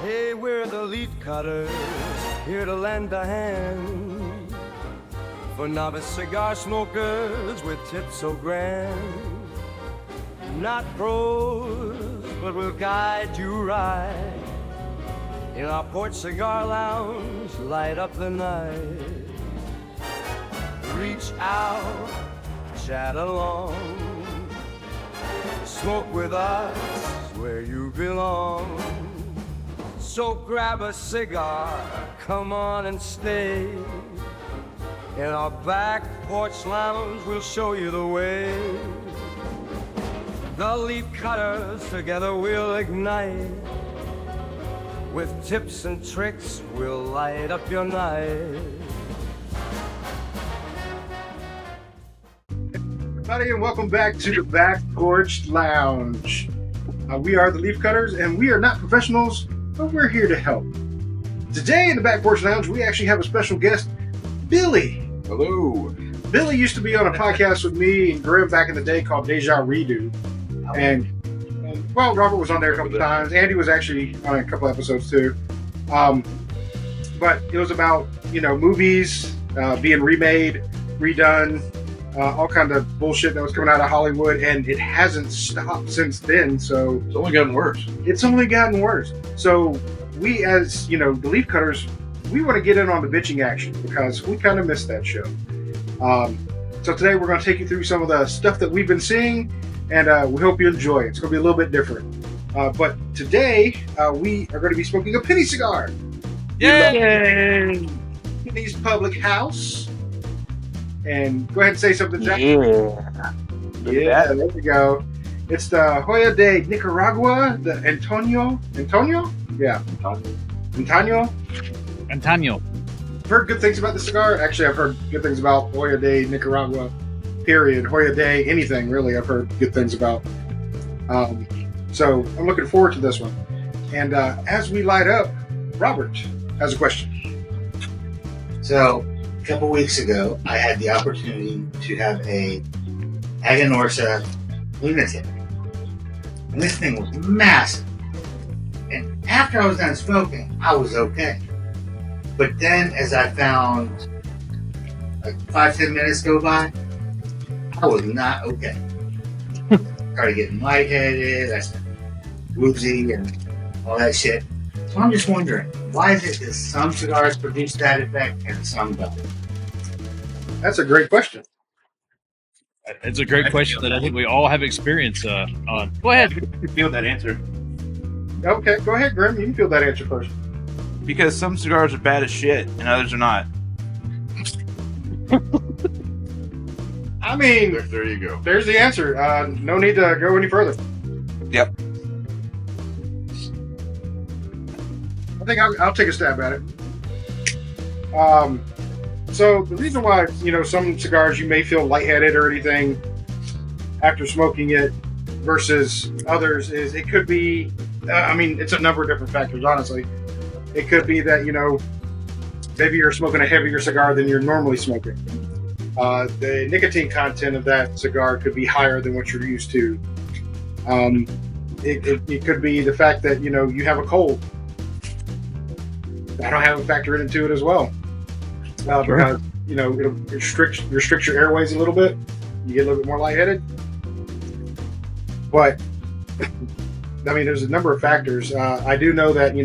Hey, we're the leaf cutters, here to lend a hand for novice cigar smokers with tips so grand. Not pros, but we'll guide you right in our porch cigar lounge, light up the night. Reach out, chat along, smoke with us where you belong. So grab a cigar, come on and stay. In our back porch lounge, we'll show you the way. The leaf cutters, together we'll ignite. With tips and tricks, we'll light up your night. Everybody, and welcome back to the Back Porch Lounge. We are the Leaf Cutters, and we are not professionals, but we're here to help. Today in the Back Porch Lounge, we actually have a special guest, Billy. Hello. Billy used to be on a podcast with me and Grim back in the day called Deja Redo. And well, Robert was on there a couple of times. Andy was actually on a couple episodes too. But it was about, movies being remade, redone, all kind of bullshit that was coming out of Hollywood, and it hasn't stopped since then. So It's only gotten worse. it's only gotten worse. So we, as the Leaf Cutters, we want to get in on the bitching action because we kind of missed that show. So today we're going to take you through some of the stuff that we've been seeing, and we hope you enjoy it. It's going to be a little bit different. But today we are going to be smoking a Penny cigar. Yay! Penny's Publick House. And go ahead and say something, Jack. Yeah. Yeah, there we go. It's the Joya De Nicaragua, the Antaño? Yeah. Antaño. I've heard good things about the cigar. Actually, I've heard good things about Joya De Nicaragua, period. Joya De anything, really, I've heard good things about. So I'm looking forward to this one. And as we light up, Robert has a question. So, a couple weeks ago, I had the opportunity to have a Aganorsa lunatic. And this thing was massive. And after I was done smoking, I was okay. But then, as I found like 5-10 minutes go by, I was not okay. Started getting lightheaded, I started woozy and all that shit. So I'm just wondering, why is it that some cigars produce that effect and some don't? That's a great question. It's a great question that I think we all have experience on. Go ahead. You feel that answer. Okay, go ahead, Grim. You can feel that answer first. Because some cigars are bad as shit and others are not. I mean, There you go. there's the answer. No need to go any further. Yep. I think I'll take a stab at it. So the reason why, some cigars you may feel lightheaded or anything after smoking it versus others is it could be, it's a number of different factors, honestly. It could be that, maybe you're smoking a heavier cigar than you're normally smoking. The nicotine content of that cigar could be higher than what you're used to. It could be the fact that, you have a cold. That'll have a factor into it as well. Because, it'll restrict your airways a little bit. You get a little bit more lightheaded. But, there's a number of factors. I do know that,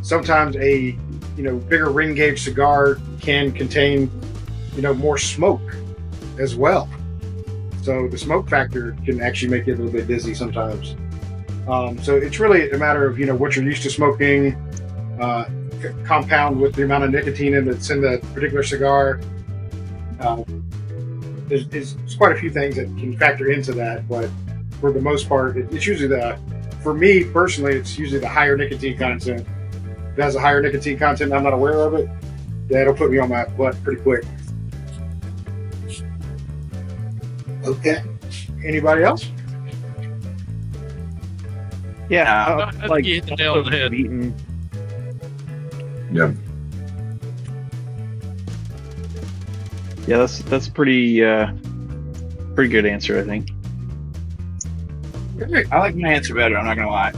sometimes a, bigger ring gauge cigar can contain, more smoke as well. So the smoke factor can actually make you a little bit dizzy sometimes. So it's really a matter of, what you're used to smoking, compound with the amount of nicotine that's in the particular cigar. There's quite a few things that can factor into that, but for the most part, it's usually for me personally, it's usually the higher nicotine content. If it has a higher nicotine content, I'm not aware of it, that'll put me on my butt pretty quick. Okay. Anybody else? I think you hit the nail on the head. Beaten. Yep. Yeah, that's pretty good answer, I think. I like my answer better, I'm not gonna lie.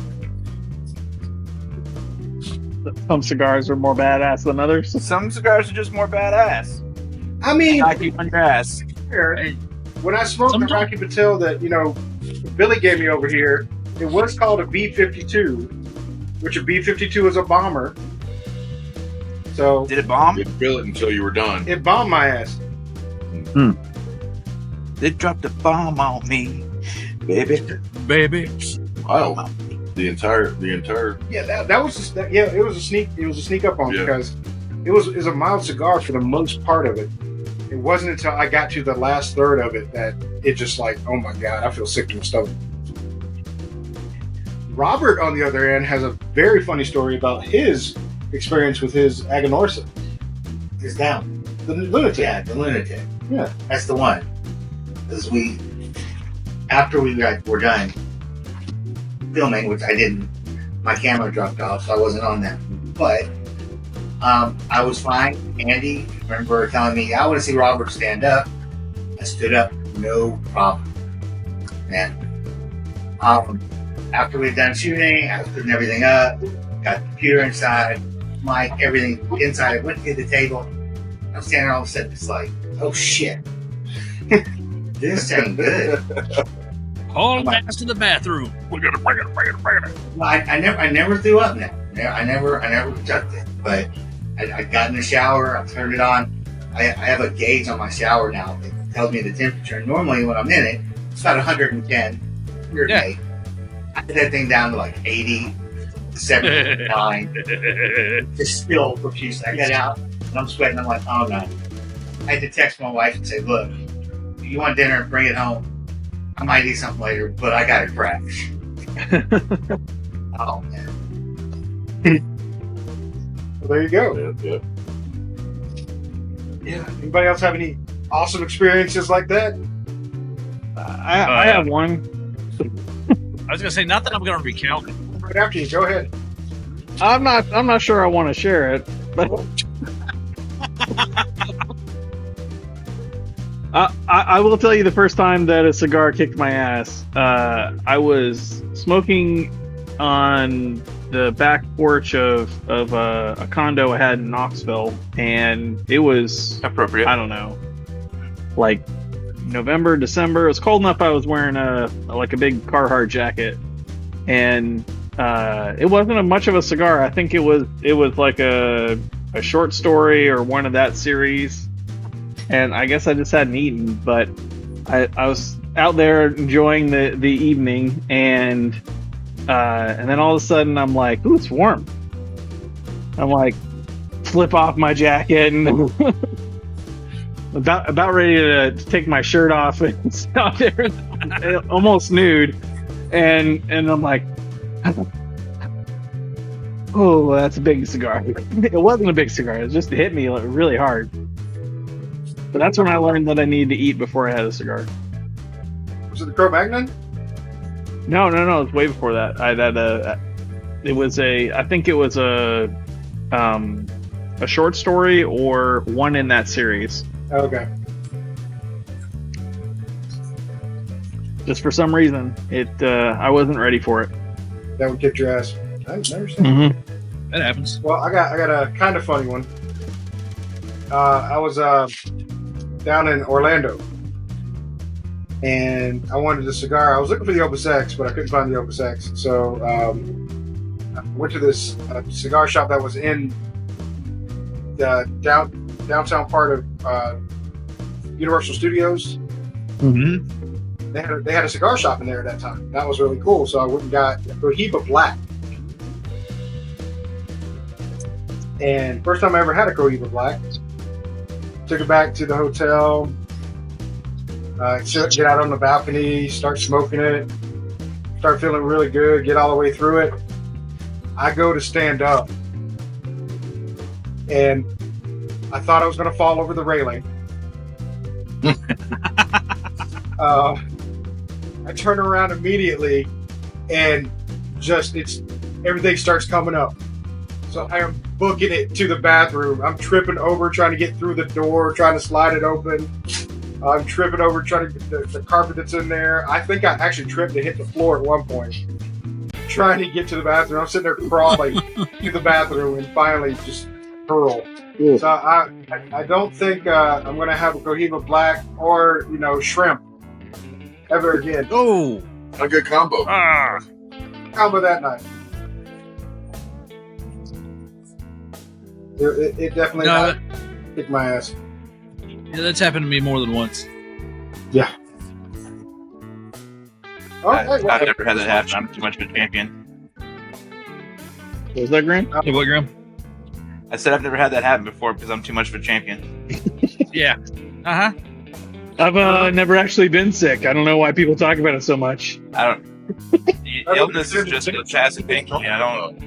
some cigars are more badass than others. Some cigars are just more badass. I mean, Knock you on your ass. when I smoked the Rocky Patel that Billy gave me over here, it was called a B-52, which a B-52 is a bomber. So Did it bomb? You didn't feel it until you were done. it bombed my ass. They dropped a bomb on me, baby. Baby. Wow. The entire. Yeah, that was it was a sneak up on Yeah. because it was a mild cigar for the most part of it. It wasn't until I got to the last third of it that it just like, oh my god, I feel sick to my stomach. Robert, on the other end, has a very funny story about his experience with his Aganorsa. It's down. The lunatic. Yeah, the lunatic. Yeah. That's the one. Because after we were done filming, which I didn't, my camera dropped off, so I wasn't on that. But I was fine. Andy, remember telling me, I want to see Robert stand up. I stood up, no problem. And after we'd done shooting, I was putting everything up, got the computer inside, mic, everything inside. I went to the table. I'm standing there all of a sudden, it's like, oh shit. This ain't good. Haul ass to the bathroom. Well, I never threw up now. I never touched it. But I got in the shower, I turned it on. I have a gauge on my shower now that tells me the temperature. And normally when I'm in it, it's about 110. Yeah. I had that thing down to like 80, 79. Just still profuse. I got out and I'm sweating. I'm like, oh no. I had to text my wife and say, look, if you want dinner, bring it home. I might eat something later, but I got to crash. Oh man. Well, there you go. Yeah. Yeah. Anybody else have any awesome experiences like that? I have one. I was gonna say, not that I'm gonna recount it. Right after you, go ahead. I'm not sure I want to share it, but I will tell you the first time that a cigar kicked my ass. I was smoking on the back porch of a condo I had in Knoxville, and it was Appropriate. I don't know, like November, December. It was cold enough I was wearing a big Carhartt jacket, and it wasn't much of a cigar. I think it was like a short story or one of that series, and I guess I just hadn't eaten. But I was out there enjoying the evening, and then all of a sudden I'm like, ooh, it's warm. I'm like, flip off my jacket and about ready to take my shirt off and sit out there almost nude, and I'm like, oh, that's a big cigar. It wasn't a big cigar, it just hit me really hard. But that's when I learned that I needed to eat before I had a cigar. Was it the Cro-Magnon? No, it was way before that. I think it was a short story or one in that series. Okay. Just for some reason, I wasn't ready for it. That would kick your ass. I understand. Mm-hmm. That happens. Well, I got a kind of funny one. I was down in Orlando, and I wanted a cigar. I was looking for the Opus X, but I couldn't find the Opus X. So I went to this cigar shop that was in the downtown part of Universal Studios. Mm-hmm. They had a cigar shop in there at that time. That was really cool. So I went and got a Cohiba Black. And first time I ever had a Cohiba Black. Took it back to the hotel. Get out on the balcony, start smoking it, start feeling really good, get all the way through it. I go to stand up, and I thought I was going to fall over the railing. I turn around immediately, and everything starts coming up. So I am booking it to the bathroom. I'm tripping over, trying to get through the door, trying to slide it open. I'm tripping over, trying to get the carpet that's in there. I think I actually tripped and hit the floor at one point. trying to get to the bathroom. I'm sitting there crawling to the bathroom and finally just hurl. Ooh. So I don't think I'm going to have a Cohiba Black or, shrimp ever again. Oh, A good combo. Combo that night. It definitely kicked my ass. yeah, that's happened to me more than once. Yeah. I've Okay, never had that happen. I'm too much of a champion. What was that, Graham? Hey, what, Graham? I said I've never had that happen before because I'm too much of a champion. Yeah. Uh huh. I've never actually been sick. I don't know why people talk about it so much. I don't. The illness is just a passing thing. I don't.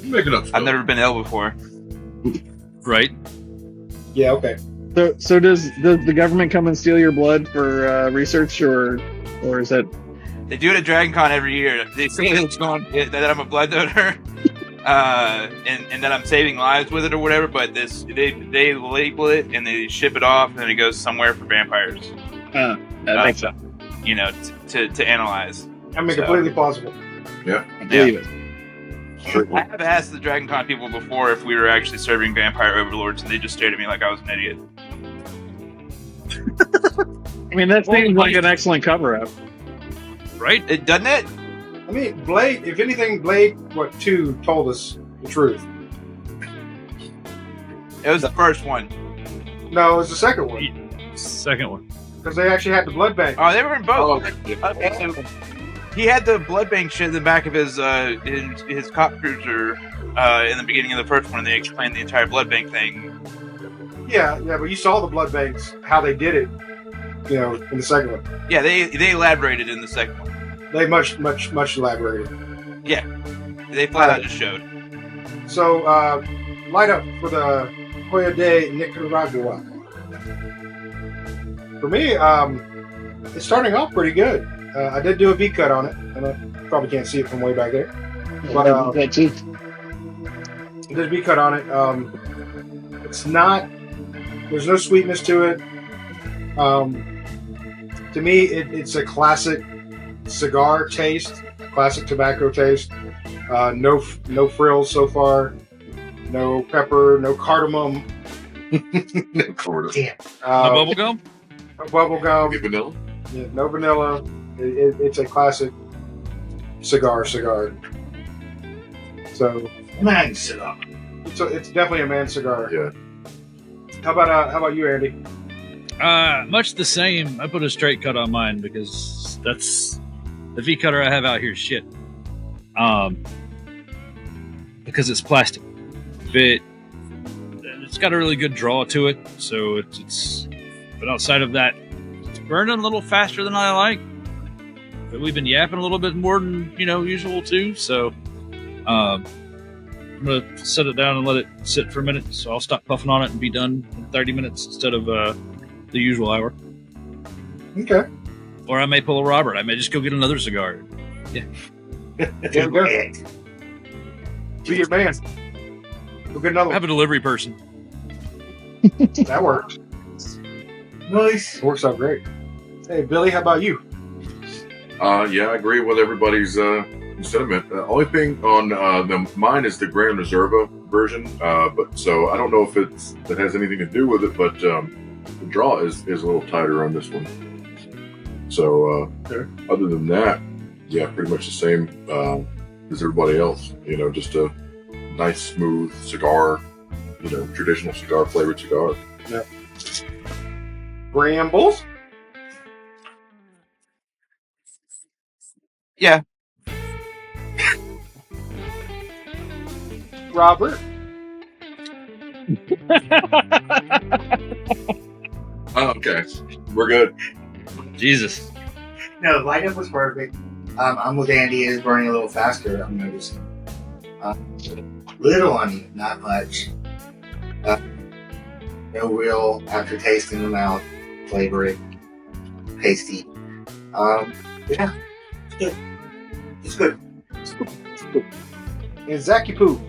You making up stuff. I've never been ill before. Right. Yeah, okay. So does the government come and steal your blood for research, or is that? They do it at Dragon Con every year. They say that I'm a blood donor, and that I'm saving lives with it or whatever. But they label it and they ship it off, and then it goes somewhere for vampires. That makes sense. To analyze. I mean, completely plausible. I believe it. I have asked the Dragon Con people before if we were actually serving vampire overlords, and they just stared at me like I was an idiot. I mean, that seems like an excellent cover-up. Right. It doesn't it? I mean, Blade, if anything, Blade, 2 told us the truth. It was the first one. No, it was the second one. Second one. Because they actually had the blood bank. Oh, they were in both. Oh, Okay, so he had the blood bank shit in the back of his cop cruiser in the beginning of the first one, and they explained the entire blood bank thing. Yeah, but you saw the blood banks, how they did it, in the second one. Yeah, they elaborated in the second one. They much elaborated. They flat out just showed. So, light up for the Joya De Nicaragua. For me, it's starting off pretty good. I did do a V cut on it, and I probably can't see it from way back there. But I did a V cut on it. It's not. There's no sweetness to it. To me, it's a classic cigar taste, classic tobacco taste. No frills so far. No pepper. No cardamom. no quarter. Damn. No bubble gum. No bubble gum. Get vanilla. Yeah, no vanilla. It's a classic cigar. So Man, cigar. it's definitely a man cigar. Yeah. How about you, Andy? Much the same. I put a straight cut on mine because that's the V cutter I have out here is shit. Because it's plastic. It's got a really good draw to it, so it's. But outside of that, it's burning a little faster than I like. But we've been yapping a little bit more than usual too. So I'm gonna set it down and let it sit for a minute. So I'll stop puffing on it and be done in 30 minutes instead of the usual hour. Okay. Or I may pull a Robert. I may just go get another cigar. Yeah, go. Be your man. We'll get another I have a delivery person. one. That works. Nice. Works out great. Hey, Billy, how about you? Yeah, I agree with everybody's sentiment. The only thing on mine is the Grand Reserva version, but so I don't know if that has anything to do with it, but the draw is a little tighter on this one. So other than that, yeah, pretty much the same as everybody else. Just a nice, smooth cigar. Traditional cigar flavored cigar. Yeah. Brambles. Yeah. Robert. Oh, okay, we're good. Jesus. No, light up was perfect. I'm with Andy. It is burning a little faster, I'm noticing. Little onion, not much. No real aftertaste in the mouth, flavoring, tasty. Yeah, it's good. It's good. And Zachy Poo.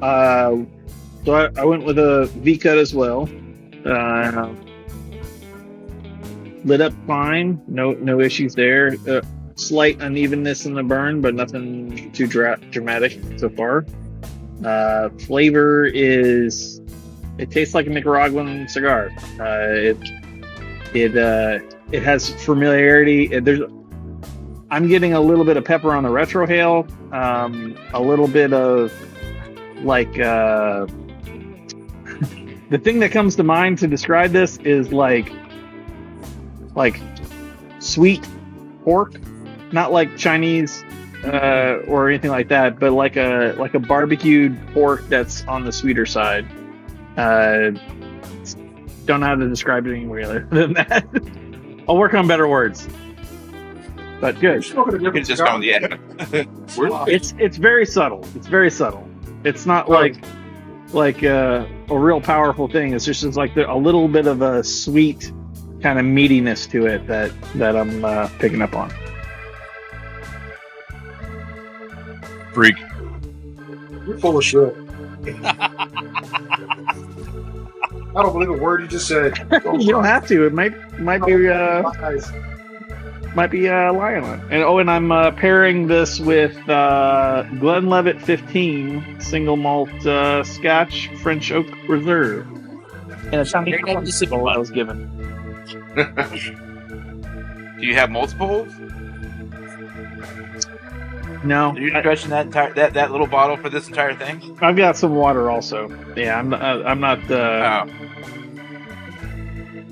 So I went with a V cut as well. Lit up fine, no issues there. slight unevenness in the burn, but nothing too dramatic so far. Flavor is, it tastes like a Nicaraguan cigar. It has familiarity. I'm getting a little bit of pepper on the retrohale, a little bit of like the thing that comes to mind to describe this is like sweet pork, not like Chinese or anything like that, but like a barbecued pork that's on the sweeter side. Don't know how to describe it any way other than that. I'll work on better words. But good. You can just go on the end. It's very subtle. It's very subtle. It's not like a real powerful thing. It's just like a little bit of a sweet kind of meatiness to it that I'm picking up on. Freak. You're full of shit. I don't believe a word you just said. You don't have to. It might be lying on it. And I'm pairing this with Glenlivet 15 single malt Scotch French Oak Reserve. And a tiny I was given. Do you have multiples? No. Are you stretching that little bottle for this entire thing? I've got some water also. Yeah, I'm not.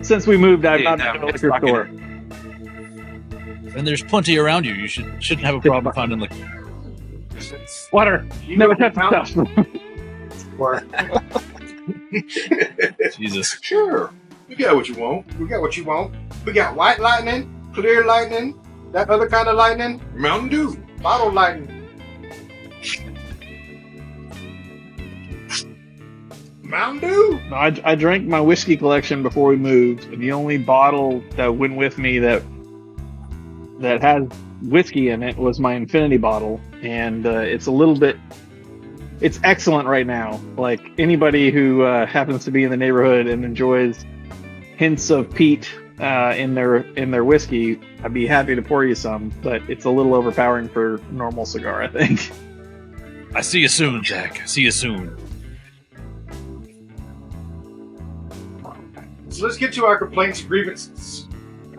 Since we moved, I've not been to the liquor store. And there's plenty around you. You shouldn't have a problem finding liquor. Water. Never touch the stuff. Jesus. Sure. We got what you want. We got what you want. We got white lightning, clear lightning, that other kind of lightning, Mountain Dew. bottle lightning. Mountain Dew. No, I drank my whiskey collection before we moved, and the only bottle that went with me that had whiskey in it was my Infinity bottle, and it's excellent right now. Like anybody who happens to be in the neighborhood and enjoys hints of peat in their whiskey, I'd be happy to pour you some, but it's a little overpowering for a normal cigar, I think. I see you soon, Jack. See you soon. So let's get to our complaints and grievances.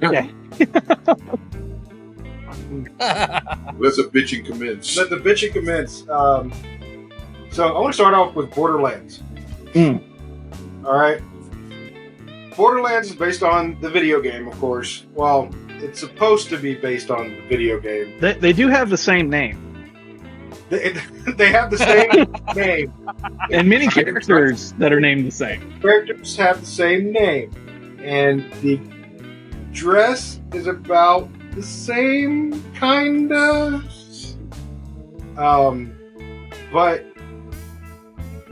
Okay. Let's a bitching commence. Let the bitching commence. So I want to start off with Borderlands. All right. Borderlands is based on the video game, of course. Well, it's supposed to be based on the video game. They do have the same name. They have the same name. And many characters that are named the same. Characters have the same name. And the dress is about the same, kinda. But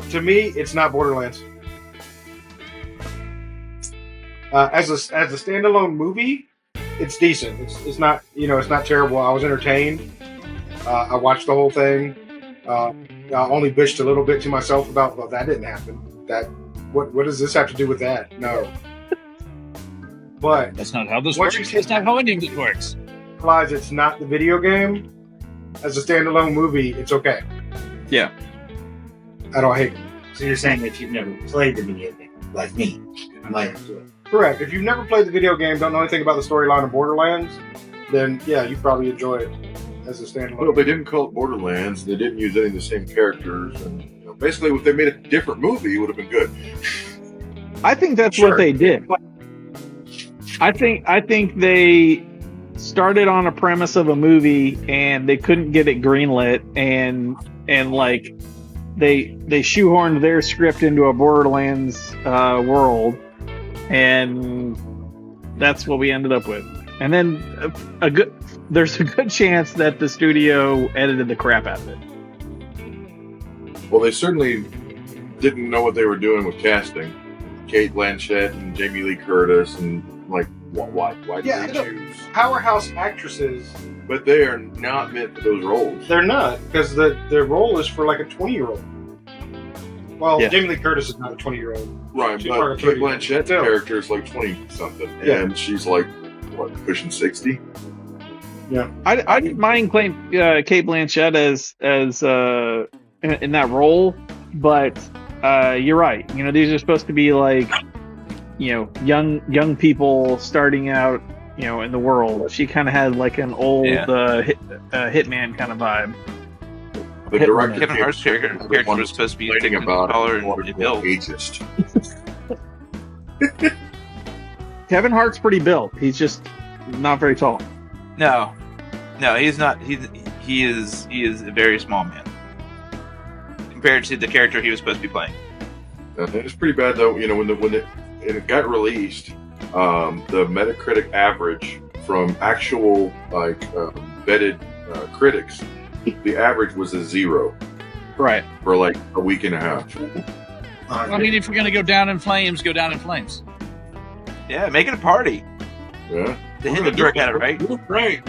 to me, it's not Borderlands. As a standalone movie, it's decent. It's not terrible. I was entertained. I watched the whole thing. I only bitched a little bit to myself about, well, that didn't happen. What does this have to do with that? No. But That's not how this works. That's not how any of it works. Realize it's not the video game. As a standalone movie, it's okay. Yeah. I don't hate it. So you're saying if you've never played the video game, like me, I might have to it. Correct. If you've never played the video game, don't know anything about the storyline of Borderlands, then yeah, you probably enjoy it as a standalone. Well, they didn't call it Borderlands. They didn't use any of the same characters, and basically, if they made a different movie, it would have been good. I think that's what they did. I think they started on a premise of a movie and they couldn't get it greenlit, and like they shoehorned their script into a Borderlands world, and that's what we ended up with. And then there's a good chance that the studio edited the crap out of it. Well, they certainly didn't know what they were doing with casting. Kate Blanchett and Jamie Lee Curtis, and like, why did they choose? Powerhouse actresses. But they are not meant for those roles. They're not, because their role is for like a 20-year-old. Well, Yeah. Jamie Lee Curtis is not a 20-year-old. Right, She's but part of Kate 30. Blanchett's Yeah. character is like 20-something, Yeah. and she's like, what, pushing 60? Yeah. I didn't mind Kate Blanchett as in that role, but you're right. You know, these are supposed to be like, you know, young people starting out, you know, in the world. She kind of had like an old hitman kind of vibe. The director, Kevin Hart's character was supposed to be taller and built. ageist. Kevin Hart's pretty built. He's just not very tall. No, he's not. He is a very small man compared to the character he was supposed to be playing. It's pretty bad though. You know, when it got released, the Metacritic average from actual vetted critics, the average was a 0. Right. For like a week and a half. I mean, if we're gonna go down in flames, go down in flames. Yeah, make it a party. Yeah. The hint Dirk had it right. Right.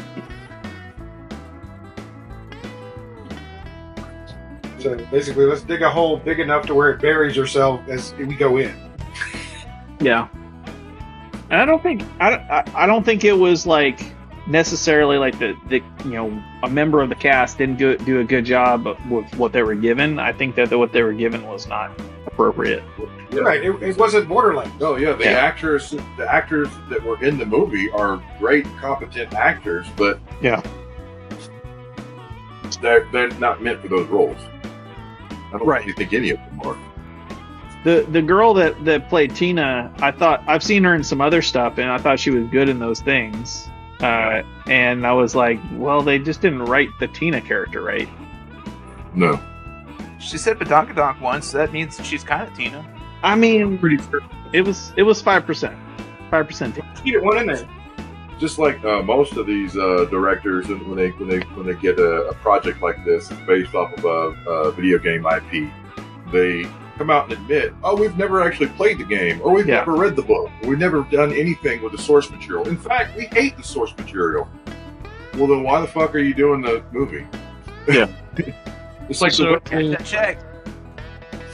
So basically, let's dig a hole big enough to where it buries yourself as we go in. Yeah. And I don't think it was like necessarily like the you know, a member of the cast didn't do a good job with what they were given. I think that what they were given was not appropriate. Yeah. Right. It wasn't Borderlands. Oh yeah, the actors that were in the movie are great, competent actors, but they're not meant for those roles. I don't really think any of them are. The girl that played Tina, I've seen her in some other stuff, and I thought she was good in those things. And I was like, well, they just didn't write the Tina character right. No. She said badonkadonk once, so that means she's kind of Tina. I mean, Pretty sure. it was 5%. 5% Tina. You get one in there. Just like most of these directors, and when they get a project like this, it's based off of a video game IP, they come out and admit, oh, we've never actually played the game, or we've never read the book, or we've never done anything with the source material. In fact, we hate the source material. Well, then why the fuck are you doing the movie? Yeah. It's like Check.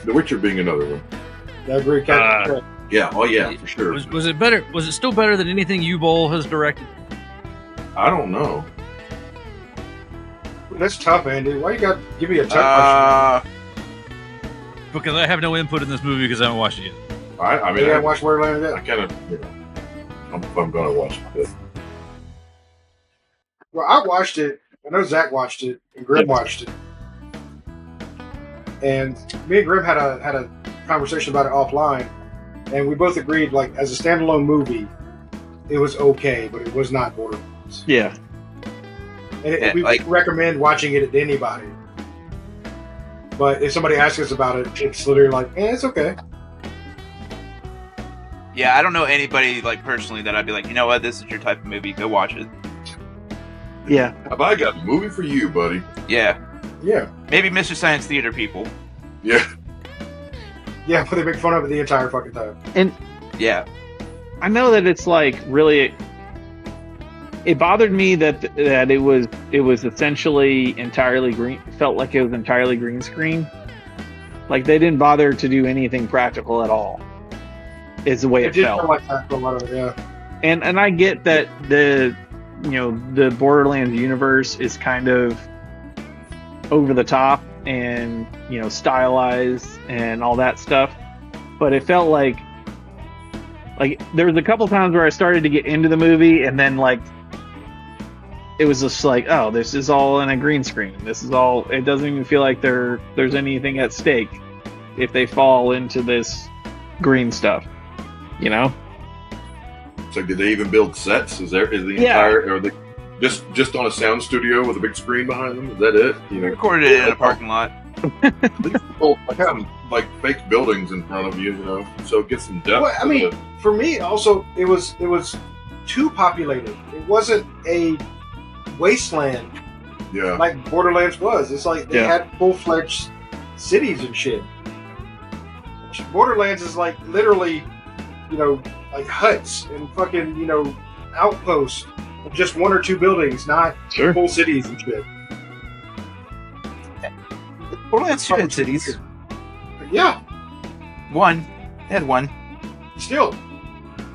The Witcher being another one. I agree. Yeah, oh yeah, for sure. Was it better? Was it still better than anything U-Bowl has directed? I don't know. That's tough, Andy. Why you got to give me a tough question? Because I have no input in this movie because I haven't watched it yet. I mean, You gotta watch Borderlands yet? I kind of, you know, I'm going to watch it. Well, I watched it. I know Zach watched it, and Grim watched it. And me and Grim had a conversation about it offline, and we both agreed, like, as a standalone movie, it was okay, but it was not Borderlands. Yeah. And we recommend watching it to anybody. But if somebody asks us about it, it's literally like, it's okay. Yeah, I don't know anybody like personally that I'd be like, you know what, this is your type of movie, go watch it. Yeah. Have I got a movie for you, buddy? Yeah. Yeah. Maybe Mr. Science Theater people. Yeah. Yeah, but they make fun of it the entire fucking time. And yeah, I know that it's like really. It bothered me that it was essentially entirely green. Felt like it was entirely green screen. Like they didn't bother to do anything practical at all. Is the way it did felt. feel like that for a lot of it, yeah. And I get that the Borderlands universe is kind of over the top and stylized and all that stuff, but it felt like there was a couple times where I started to get into the movie and then like it was just like, oh, this is all in a green screen. This is all. It doesn't even feel like there's anything at stake if they fall into this green stuff, So did they even build sets? Is the entire, or are they just on a sound studio with a big screen behind them? Is that it? we recorded it in a parking lot. Like fake buildings in front of you, so get some depth. Well, I mean, for me, also, it was too populated. It wasn't a wasteland like Borderlands was. It's like they had full-fledged cities and shit. Borderlands is like literally, like huts and fucking, outposts of just one or two buildings, not full cities and shit. Borderlands 2 had cities. Yeah. One. They had one. Still.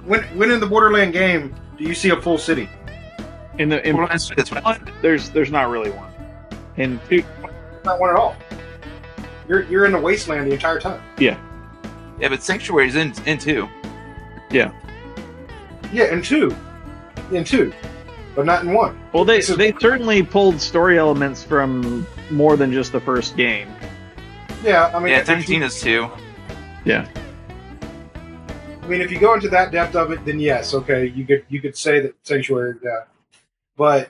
When in the Borderland game do you see a full city? In That's one, there's not really one. In two, Not one at all. You're in the wasteland the entire time. yeah. Yeah, but Sanctuary's in 2. Yeah, in two, but not in 1. Well, they certainly pulled story elements from more than just the first game. Yeah, I mean, Yeah, if you- 13 is 2. Yeah. I mean, if you go into that depth of it, then yes, okay, you could say that Sanctuary, yeah. But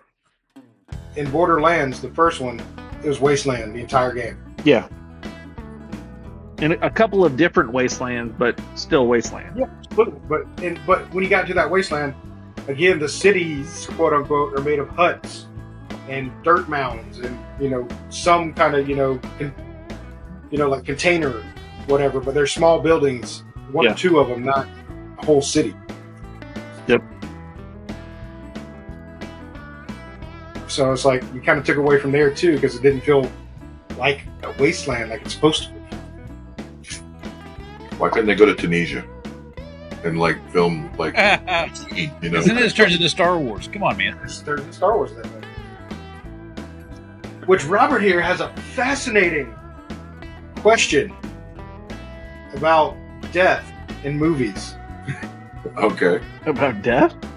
in Borderlands, the first one, it was Wasteland the entire game. Yeah. And a couple of different wastelands, but still wasteland. Yeah, but when you got into that wasteland, again, the cities, quote unquote, are made of huts and dirt mounds, and some kind of like container, whatever. But they're small buildings, one Yeah. or two of them, not a whole city. Yep. So it's like you kind of took away from there too, because it didn't feel like a wasteland like it's supposed to be. Why couldn't they go to Tunisia and like film like you know? Isn't this turns into Star Wars? Come on, man. There's Star Wars that way. Which Robert here has a fascinating question about death in movies. Okay. About death? I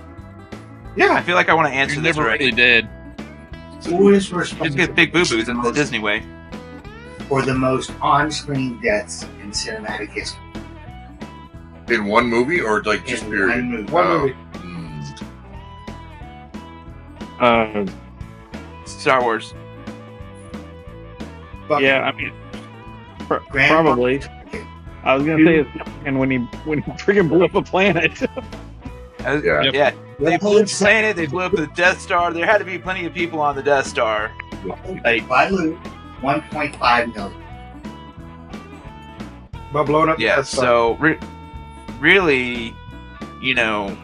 Yeah, feel like I want to answer You're this never already. really dead. Who is Just responsible get big boo-boos in the Disney way. for the most on-screen deaths in cinematic history? In one movie or like just In period? one movie. one Oh. movie. Hmm. Star Wars. But Yeah, I mean, Grand- probably. I was gonna say it's and when he freaking blew up a planet. Yeah. Yeah. They blew up the Remakes planet, they blew up the Death Star. There had to be plenty of people on the Death Star. Like, by loot, 1.5 million. but blowing up. yeah, that's so really,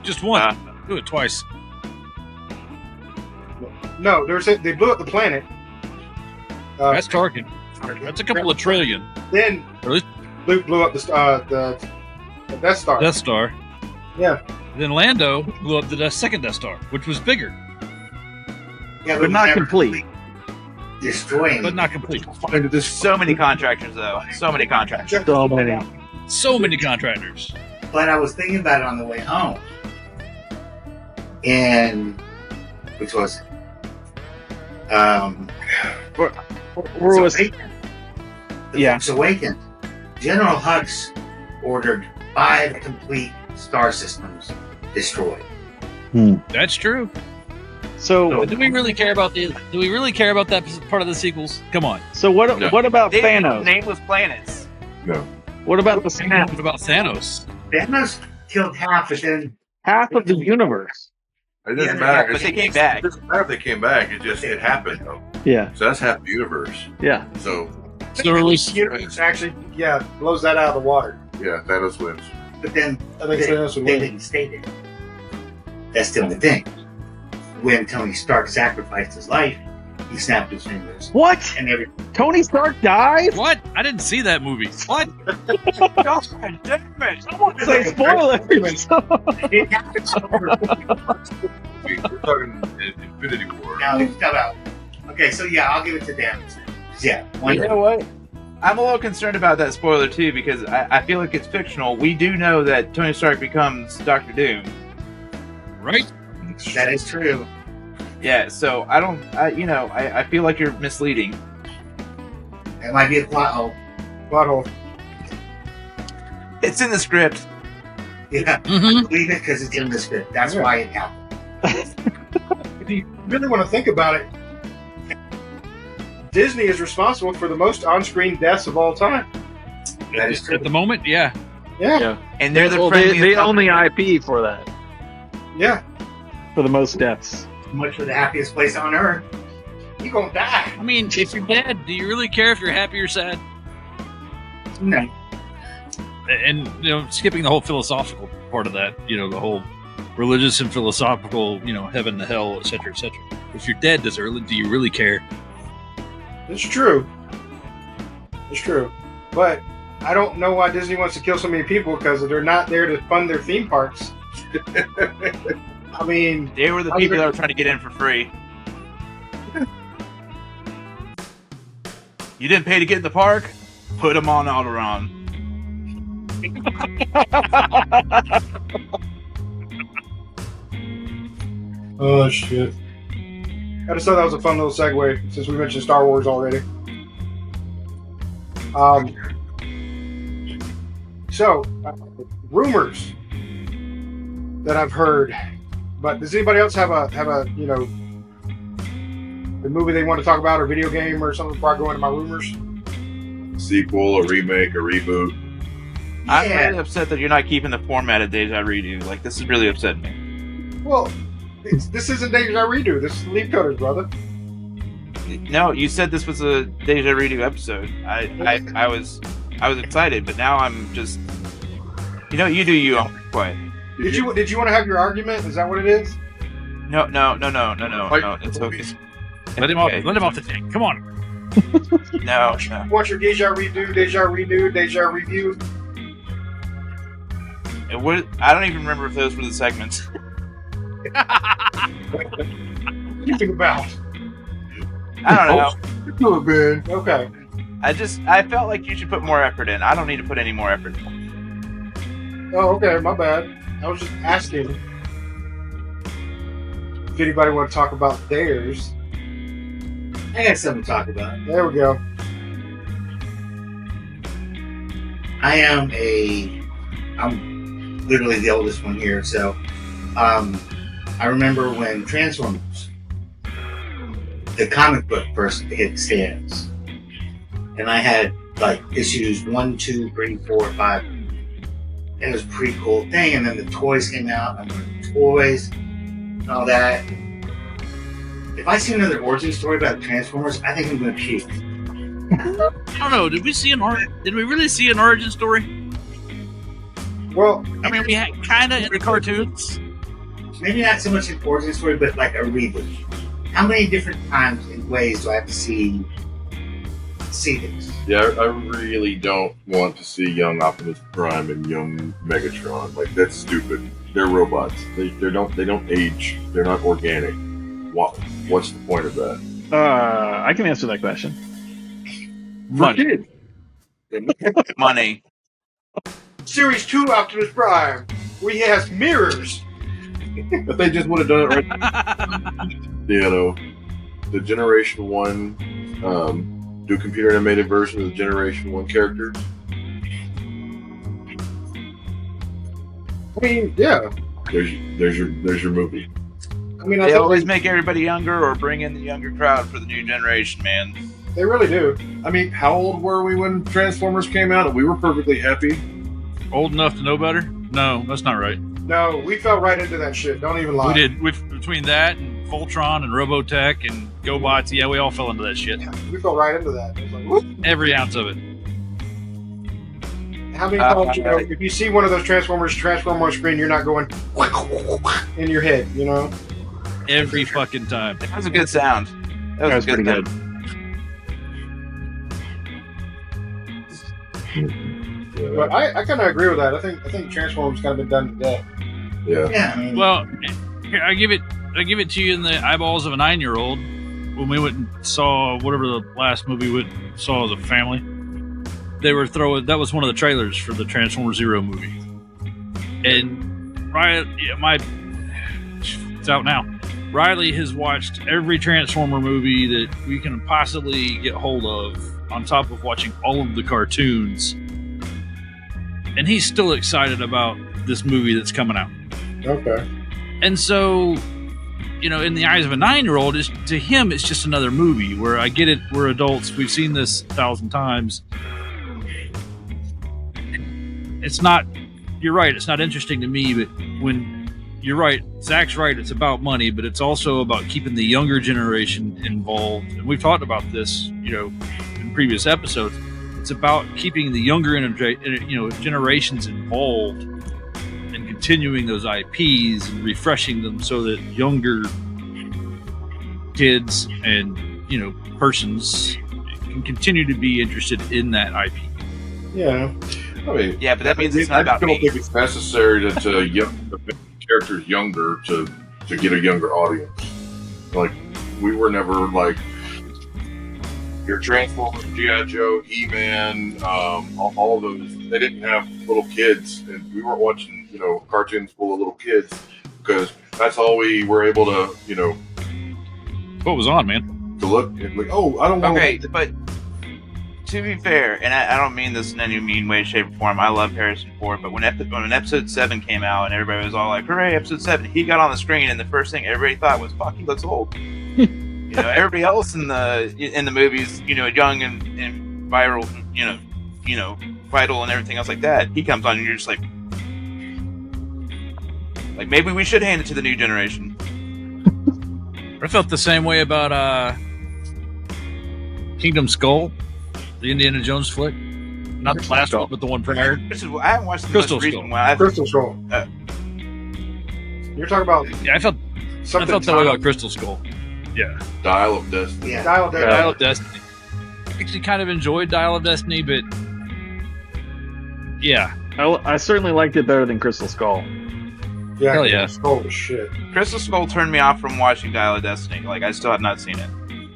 Just one. Do it twice. no. They blew up the planet. That's Tarkin. That's a couple of trillion. Then Really? Luke blew up the Death Star. Death Star. Yeah. Then Lando blew up the second Death Star, which was bigger, Yeah, But not never complete. Destroying. but not complete. there's so many contractors, though. So many contractors. So many. So many contractors. But I was thinking about it on the way home. And which was Where was Awakened. The Yeah. Force Awakens. General Hux ordered 5 complete star systems destroyed. That's true. so Do we really care about that part of the sequels? Come on. so what No. what about They didn't Thanos? nameless planets. No. What about the snap? What about Thanos? Thanos killed half, but then Half of the universe. It doesn't Yeah, matter. But they came back. It doesn't matter if they came back. It happened though. Yeah. So that's half the universe. Yeah. So So at least Universe actually, blows that out of the water. yeah, Thanos wins. but then I think Thanos would they win. didn't state it. That's still the thing. When Tony Stark sacrificed his life, he snapped his fingers, What? and every Tony Stark dies? what? I didn't see that movie. What? God damn it. Say spoilers. it happened. We're talking Infinity War. Now let's talk about. Okay, so yeah, I'll give it to them. Yeah, You know what? I'm a little concerned about that spoiler too, because I feel like it's fictional. We do know that Tony Stark becomes Doctor Doom. Right? that is true. Yeah, so I feel like you're misleading. That might be a plot hole. Plot hole. It's in the script. Yeah, Mm-hmm. believe it because it's in the script. That's Yeah. why it happened. If you really want to think about it, Disney is responsible for the most on-screen deaths of all time. That is true. At the moment, yeah. Yeah. And they're the Well, friendliest they own company. the IP for that. Yeah. For the most deaths. Much for the happiest place on earth. You gonna die. I mean, if you're dead, do you really care if you're happy or sad? No. And skipping the whole philosophical part of that, the whole religious and philosophical, heaven, the hell, etc., etc. If you're dead, do you really care? It's true. It's true. But I don't know why Disney wants to kill so many people, because they're not there to fund their theme parks. I mean, They were the people that were trying to get in for free. You didn't pay to get in the park? Put them on Alderaan. Oh shit! I just thought that was a fun little segue since we mentioned Star Wars already. So rumors that I've heard, but does anybody else have a the movie they want to talk about or video game or something before I go into my rumors? Sequel, a remake, a reboot. I'm really upset that you're not keeping the format of Deja Redo. Like, this is really upsetting me. Well, this isn't Deja Redo. This is Leaf Coders, brother. No, you said this was a Deja Redo episode. I was excited, but now I'm just, you do you. I'm quiet. Did you want to have your argument? Is that what it is? No. It's okay. Let him off the tank. Come on. No. What's your Deja Redo, Deja Redo, Deja Review? I don't even remember if those were the segments. What do you think about? I don't know. It could have been. Okay. I felt like you should put more effort in. I don't need to put any more effort in. Oh, okay. My bad. I was just asking if anybody want to talk about theirs. I got something to talk about. There we go. I'm literally the oldest one here, so I remember when Transformers, the comic book, first hit stands, and I had like issues 1, 2, 3, 4, 5. It was a pretty cool thing, and then the toys came out, and the toys and all that. If I see another origin story about Transformers, I think I'm going to puke. I don't know. Did we really see an origin story? Well, I mean, we had kind of in the cartoons. Maybe not so much an origin story, but like a reboot. How many different times and ways do I have to see this? Yeah, I really don't want to see young Optimus Prime and young Megatron. Like, that's stupid. They're robots. They don't age. They're not organic. What's the point of that? I can answer that question. Money. Money. Series 2 Optimus Prime. We has mirrors. If they just would have done it right, the Generation 1, do computer animated version of the Generation 1 characters. I mean, yeah. There's your movie. I mean, They always make everybody younger or bring in the younger crowd for the new generation, man. They really do. I mean, how old were we when Transformers came out? We were perfectly happy. Old enough to know better? No, that's not right. No, we fell right into that shit. Don't even lie. We did. Between that and Voltron and Robotech and GoBots, yeah, we all fell into that shit. We fell right into that. It was like, whoop. Every ounce of it. How many times, if you see one of those Transformers transform on screen, you're not going in your head, Every fucking time. That was a good sound. That was pretty good. But I kind of agree with that. I think Transformers kind of been done to death. Yeah. Well, here, I give it to you in the eyeballs of a 9-year-old when we went and saw whatever the last movie we saw as a family. They were that was one of the trailers for the Transformers Zero movie, and it's out now. Riley has watched every Transformer movie that we can possibly get hold of, on top of watching all of the cartoons, and he's still excited about this movie that's coming out. Okay. And so, in the eyes of a 9-year-old, to him, it's just another movie. Where I get it, we're adults, we've seen this 1,000 times. It's not. You're right. It's not interesting to me, but when you're right, Zach's right. It's about money, but it's also about keeping the younger generation involved. And we've talked about this, in previous episodes. It's about keeping the younger, generations involved and continuing those IPs and refreshing them so that younger kids and persons can continue to be interested in that IP. Yeah. I mean, Yeah, but that means it's not about I don't me. think it's necessary to make characters younger to to get a younger audience. Like, we were never like your Transformers, G.I. Joe, He-Man, all of those. They didn't have little kids, and we weren't watching, cartoons full of little kids because that's all we were able to, What was on, man? to look and like, oh, I don't want. Okay, but to be fair, and I don't mean this in any mean way, shape, or form. I love Harrison Ford, but when episode 7 came out and everybody was all like, "Hooray, episode 7!" He got on the screen, and the first thing everybody thought was, "Fuck, he looks old." Everybody else in the movies, young and viral, vital and everything else like that. He comes on, and you're just like maybe we should hand it to the new generation. I felt the same way about Kingdom Skull, the Indiana Jones flick. Not the last one, but the one prior. I haven't watched the Crystal most recent Skull. one. Crystal Skull. You're talking about Yeah, I felt something. that way about Crystal Skull. Yeah. Dial of Destiny. Yeah. Dial Destiny. Dial of Destiny. I actually kind of enjoyed Dial of Destiny, but yeah. I certainly liked it better than Crystal Skull. Yeah. Hell yeah. Holy shit. Crystal Skull turned me off from watching Dial of Destiny. Like, I still have not seen it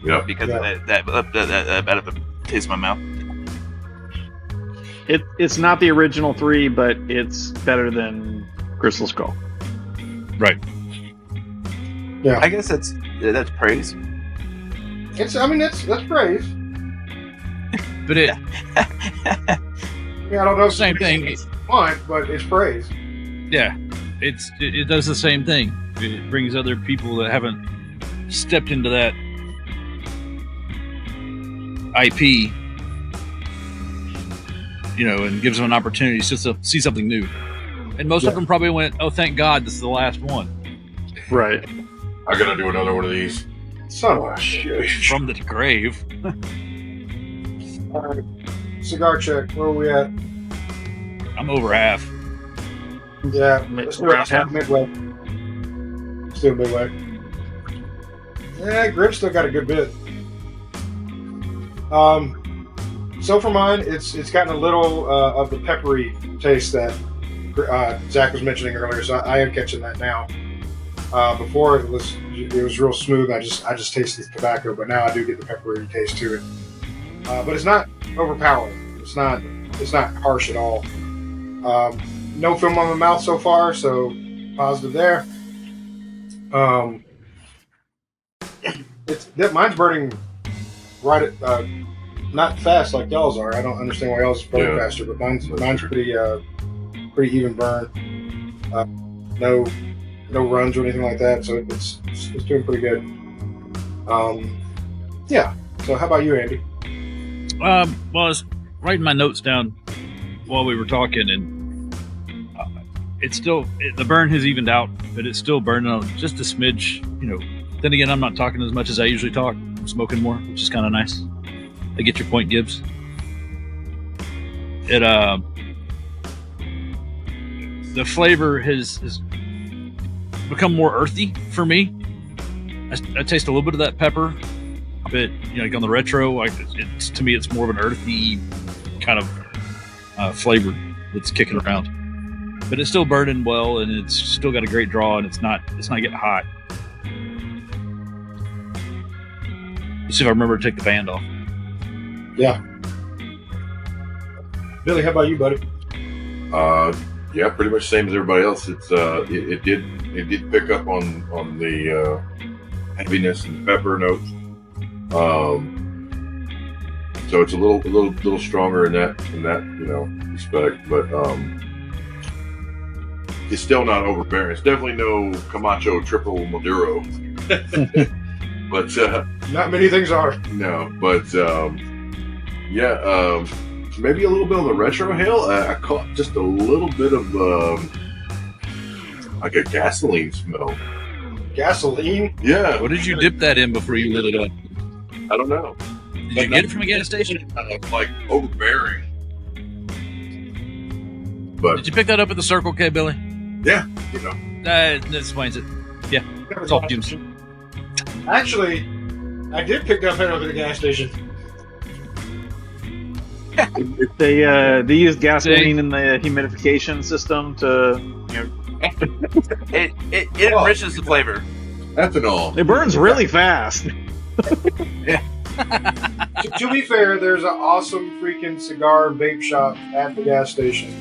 Yeah. because Yeah. of that taste in my mouth. It's not the original 3, but it's better than Crystal Skull. Right. I guess that's praise. That's praise. But it I don't know. Same thing. It's fun, but it's praise. yeah. It does the same thing. It brings other people that haven't stepped into that IP, and gives them an opportunity just to see something new. And most of them probably went, "Oh, thank God, this is the last one." Right. I gotta do another one of these. Son of a shit. From the grave. All right. Cigar check. Where are we at? I'm over half. Yeah. Let's do it. Midway. Still midway. Yeah, Grip's still got a good bit. So for mine, it's gotten a little of the peppery taste that Zach was mentioning earlier, so I am catching that now. Before it was real smooth. I just tasted the tobacco, but now I do get the peppery taste to it. But it's not overpowering. It's not harsh at all. No film on my mouth so far, so positive there. Mine's burning right at not fast like y'all's are. I don't understand why y'all's is burning faster, but mine's pretty even burn. No runs or anything like that, so it's doing pretty good. Yeah. So how about you, Andy? Well, I was writing my notes down while we were talking, and the burn has evened out, but it's still burning on just a smidge. Then again, I'm not talking as much as I usually talk. I'm smoking more, which is kind of nice. I get your point, Gibbs. The flavor has become more earthy for me. I taste a little bit of that pepper, but like on the retro, to me it's more of an earthy kind of flavor that's kicking around. But it's still burning well, and it's still got a great draw, and it's not getting hot. Let's see if I remember to take the band off. Yeah. Billy, how about you, buddy? Yeah, pretty much same as everybody else. It's it did pick up on the heaviness and pepper notes. So it's a little stronger in that respect, but it's still not overbearing. It's definitely no Camacho Triple Maduro, but Not many things are. no, but maybe a little bit on the retro hail. I caught just a little bit of like a gasoline smell. Gasoline? Yeah, What did you dip that in before you lit it up? I don't know. Did you get it from a gas station? Like overbearing. But Did you pick that up at the Circle K, Billy? yeah, That explains it. Yeah, it's all fumes. Actually, I did pick up at the gas station. They use gasoline in the humidification system to It enriches the flavor. Ethanol. It burns really fast. To be fair, there's an awesome freaking cigar and vape shop at the gas station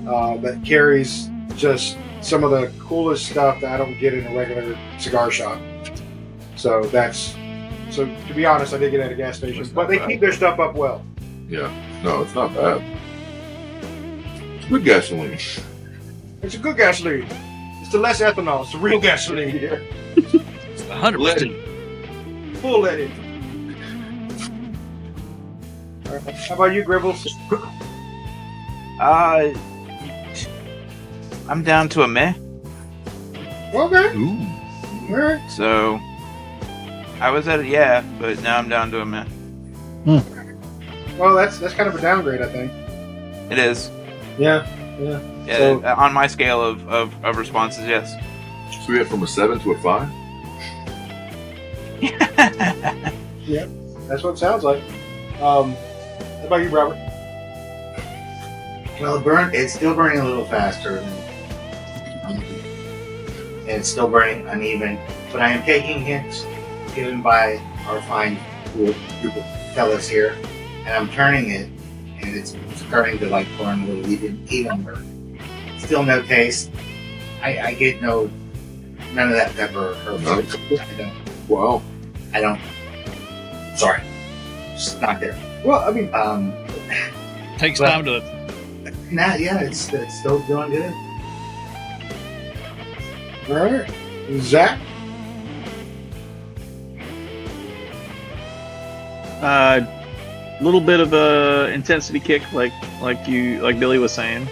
that carries just some of the coolest stuff that I don't get in a regular cigar shop. So to be honest, I did get at a gas station, but they keep their stuff up well. Yeah. No, it's not bad. It's good gasoline. It's a good gasoline. It's the less ethanol. It's the real gasoline here. 100%. Full leaded. All right. How about you, Gribbles? I'm down to a meh. Okay. Ooh. All right. So I was at a yeah, but now I'm down to a meh. Well, that's kind of a downgrade, I think. It is. Yeah. Yeah, So- on my scale of responses, yes. So we went from a 7 to a 5. Yeah, that's what it sounds like. How about you, Robert? Well, it's still burning a little faster, and it's still burning uneven. But I am taking hints given by our fine group of fellas here, and I'm turning it, and it's starting to like burn a little evenly. Still no taste. I get none of that pepper or No. Wow. I don't. Sorry, just not there. Well, I mean, Takes Well- time to. Yeah, it's still doing good. all right. Zach? Little bit of a intensity kick, like Billy was saying.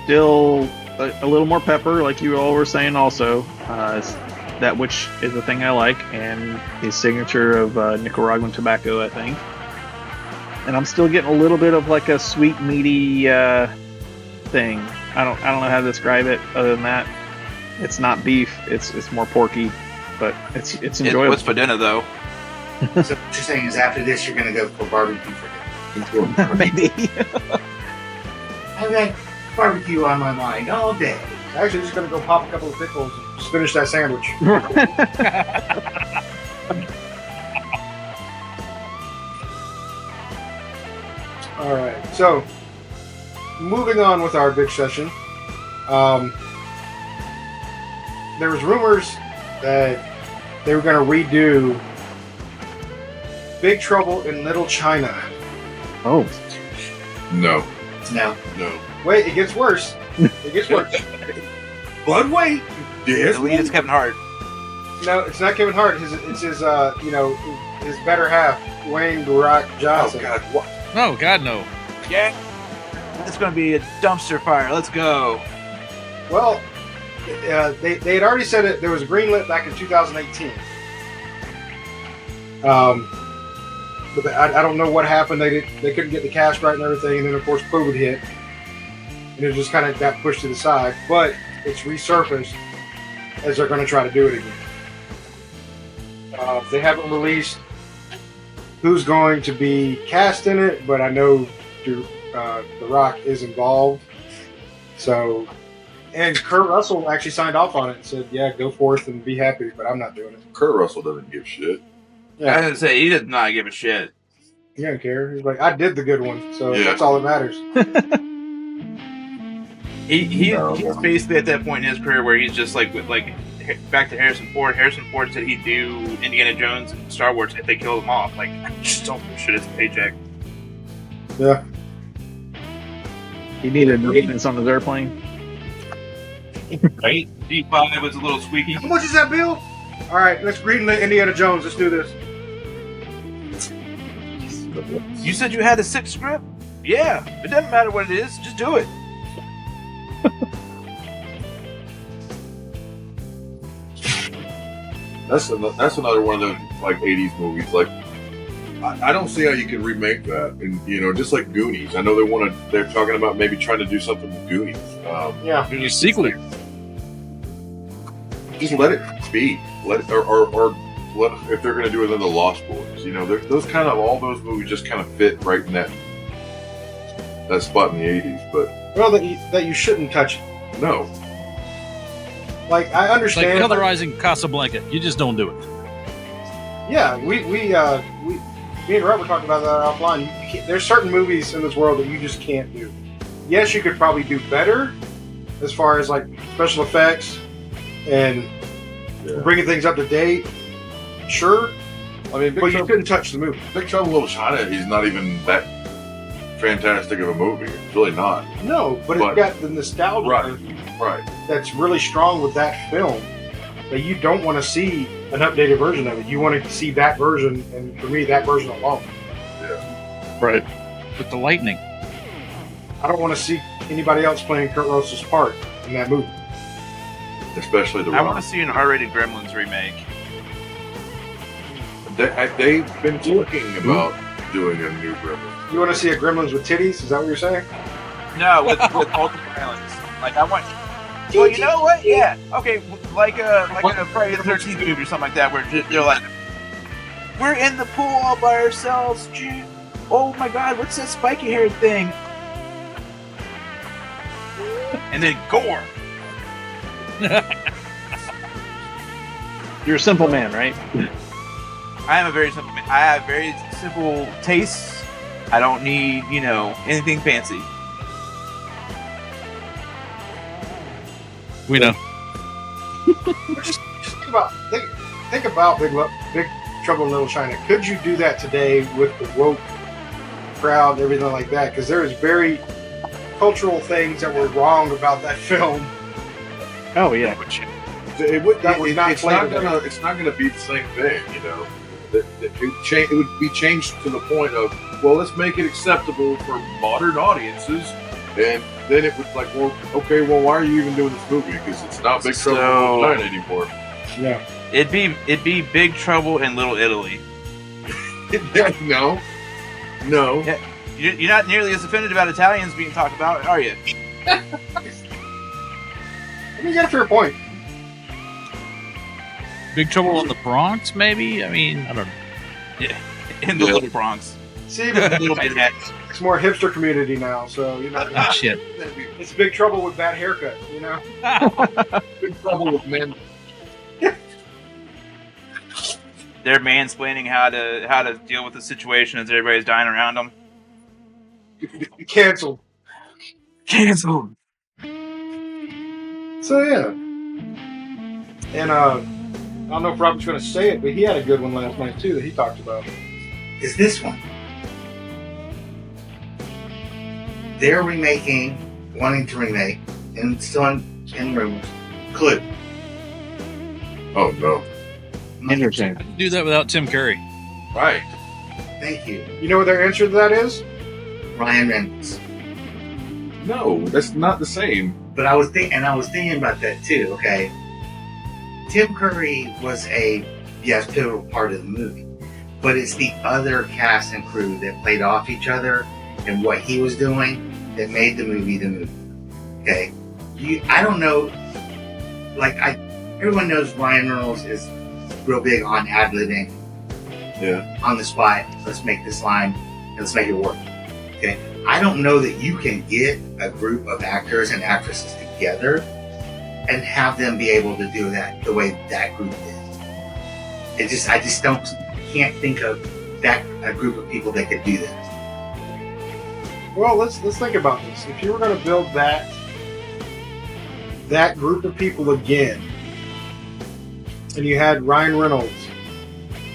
Still a little more pepper, like you all were saying. Also, that which is the thing I like, and his signature of Nicaraguan tobacco, I think. And I'm still getting a little bit of like a sweet, meaty thing. I don't know how to describe it other than that. It's not beef. It's more porky, but it's enjoyable. What's for dinner though? So what you're saying is after this, you're going to go for barbecue for dinner. Maybe. I've got barbecue on my mind all day. Actually, just going to go pop a couple of pickles and just finish that sandwich. All right. So, moving on with our big session. There was rumors that they were going to redo Big Trouble in Little China. Oh. No. No. No. Wait, it gets worse. It gets worse. But wait. The lead is Kevin Hart. No, it's not Kevin Hart. It's his his better half, Wayne The Rock Oh Johnson. God. What? No, God, no. Yeah. It's gonna be a dumpster fire. Let's go. Well, they had already said it. There was a greenlit back in 2018. But I don't know what happened. They couldn't get the cast right and everything, and then of course COVID hit, and it just kind of got pushed to the side. But it's resurfaced as they're going to try to do it again. They haven't released who's going to be cast in it, but I know The Rock is involved. So, and Kurt Russell actually signed off on it and said, "Yeah, go forth and be happy," but I'm not doing it. Kurt Russell doesn't give shit. I was gonna say he does not give a shit. He don't care. He's like, I did the good one, so Yeah. that's all that matters. He's basically at that point in his career where he's just like back to Harrison Ford. Harrison Ford said he'd do Indiana Jones and Star Wars if they killed him off. Like, I just don't give a shit. It's a paycheck. Yeah. He needed maintenance on his airplane. Right? D5 was a little squeaky. How much is that bill? All right, let's greenlit Indiana Jones. Let's do this. You said you had a 6 script? Yeah. It doesn't matter what it is. Just do it. That's another one of those like 80s movies. Like I don't see how you can remake that. And just like Goonies. I know they're talking about maybe trying to do something with Goonies. Yeah. There's a sequel. Just let it be. Let it, or let, if they're going to do it in the Lost Boys. Those kind of all those movies just kind of fit right in that that spot in the '80s, but well, that you shouldn't touch it. no. Like I It's like understand. colorizing Casablanca. You just don't do it. Yeah, me and Robert talked about that offline. There's certain movies in this world that you just can't do. Yes, you could probably do better as far as like special effects and bringing things up to date. Sure, I mean, but you couldn't touch the movie. Big Trouble in Little China is not even that fantastic of a movie. It's really not. No, but it's got the nostalgia Right. that's really strong with that film. That you don't want to see an updated version of it. You want to see that version, and for me, that version alone. Yeah. Right. With the lightning. I don't want to see anybody else playing Kurt Russell's part in that movie. Especially the I want Rock. to see an R-rated Gremlins remake. They've been talking about doing a new Gremlins. You want to see a Gremlins with titties? Is that what you're saying? No, with ultimate violence. Like I want. Well, you know what? Yeah. Okay. Like a Friday the 13th movie or something like that, where they're like, "We're in the pool all by ourselves, June. Oh my God, what's that spiky haired thing?" And then gore. You're a simple man, right? I am a very simple man. I have very simple tastes. I don't need, anything fancy. We know. Just think about Big Trouble in Little China. Could you do that today with the woke crowd and everything like that? Because there is very cultural things that were wrong about that film. Oh yeah. It's not gonna be the same thing, It would be changed to the point of, well, let's make it acceptable for modern audiences, and then it was like, well, okay, well, why are you even doing this movie? Because it's not Big Trouble in Little China anymore. Yeah. It'd be Big Trouble in Little Italy. No. Yeah. You're not nearly as offended about Italians being talked about, are you? I mean, you got a fair point. Big Trouble in the Bronx, maybe? I mean, I don't know. Yeah. In the Little Bronx. See, A but little bit of that. it's more hipster community now, so Ah, shit. it's Big Trouble with bad haircut. Big Trouble with men. They're mansplaining how to deal with the situation as everybody's dying around them. Canceled. Canceled. So yeah, and I don't know if Robert's going to say it, but he had a good one last night too that he talked about. Is this one. They're wanting to remake, and still in rumors, Clue. Oh no. Interesting. Do that without Tim Curry. Right. Thank you. You know what their answer to that is? Ryan Reynolds. No, that's not the same. But I was thinking about that too, okay? Tim Curry was a pivotal part of the movie. But it's the other cast and crew that played off each other and what he was doing that made the movie the movie. Okay? I don't know, everyone knows Ryan Reynolds is real big on ad-libbing. Yeah. On the spot, let's make this line, and let's make it work. Okay? I don't know that you can get a group of actors and actresses together and have them be able to do that the way that group did. I just can't think of a group of people that could do that. Well, let's think about this. If you were going to build that group of people again, and you had Ryan Reynolds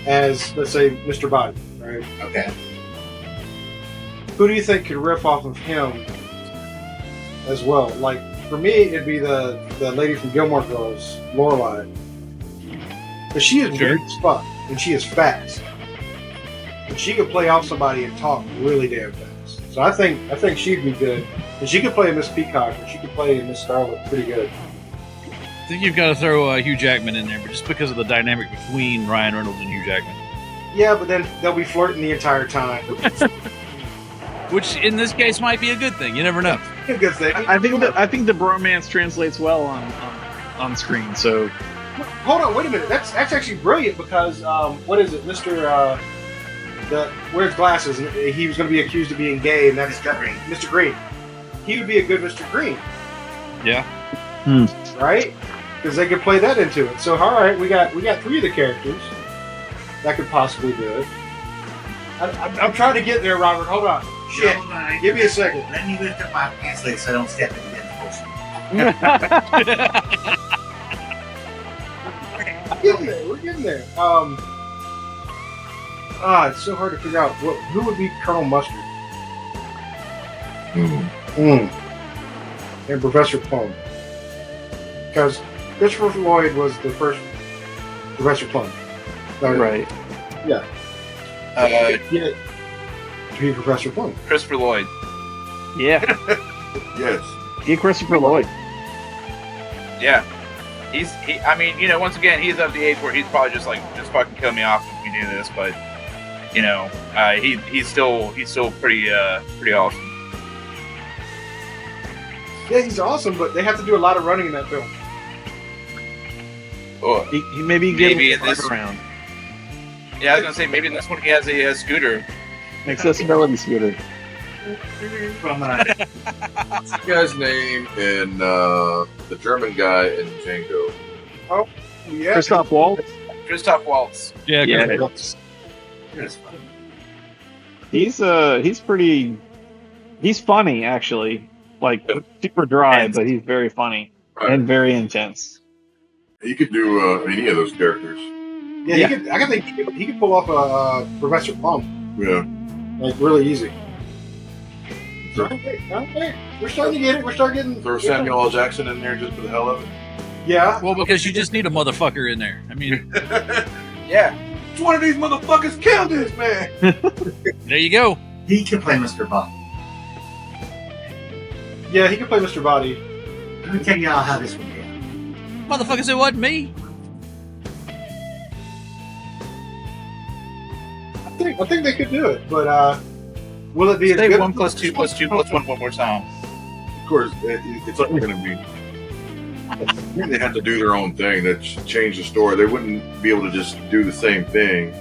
as, let's say, Mr. Body, right? Okay. Who do you think could riff off of him as well? Like, for me, it'd be the lady from Gilmore Girls, Lorelai. But she is great as fuck, and she is fast. And she could play off somebody and talk really damn fast. So I think she'd be good. And she could play a Miss Peacock, or she could play a Miss Scarlet pretty good. I think you've got to throw Hugh Jackman in there, but just because of the dynamic between Ryan Reynolds and Hugh Jackman. Yeah, but then they'll be flirting the entire time. Which, in this case, might be a good thing. You never know. A good thing. I think the bromance translates well on screen. So Hold on, wait a minute. That's actually brilliant because what is it, Mr. that wears glasses, and he was going to be accused of being gay, and that's Mr. Green. Mr. Green. He would be a good Mr. Green, Yeah. right? Because they could play that into it. So, all right, we got 3 of the characters that could possibly do it. I'm trying to get there, Robert. Hold on. Shit. Hold on. Give me a second. Let me lift up my pants leg so I don't step into the ocean. We're getting there. It's so hard to figure out who would be Colonel Mustard. And Professor Plum. Because Christopher Lloyd was the first Professor Plum. Right. Yeah. To be Professor Plum. Christopher Lloyd. Yeah. Yes. Get Christopher Lloyd. Yeah. I mean, you know, once again, he's of the age where he's probably just fucking kill me off if we do this, but you know, he's still pretty awesome. Yeah, he's awesome, but they have to do a lot of running in that film. Oh, Maybe Maybe in get this- around. yeah, I was gonna say maybe in this one he has a scooter. Accessibility scooter. From What's the guy's name in the German guy in Django? Oh, yeah. Christoph Waltz. Christoph Waltz. Yeah. Yeah. Chris- He's pretty. He's funny actually. Like super dry, but he's very funny and very intense. He could do any of those characters. Yeah, I think he could pull off a Professor Plum. Yeah. Like, really easy. Okay. We're starting to get it. We're starting getting... Throw Samuel L. Jackson in there just for the hell of it. Yeah. Well, because you just need a motherfucker in there. I mean, Yeah. Which one of these motherfuckers killed this man? there you go. He can play Mr. Bob. Yeah, he could play Mr. Body. Let me tell y'all how this would go. Motherfuckers, it wasn't me. I think they could do it, but will it be Say as good? 1 + 2 + 2 + 1 one more time. Of course, it's not going to be. They have to do their own thing. That change the story. They wouldn't be able to just do the same thing.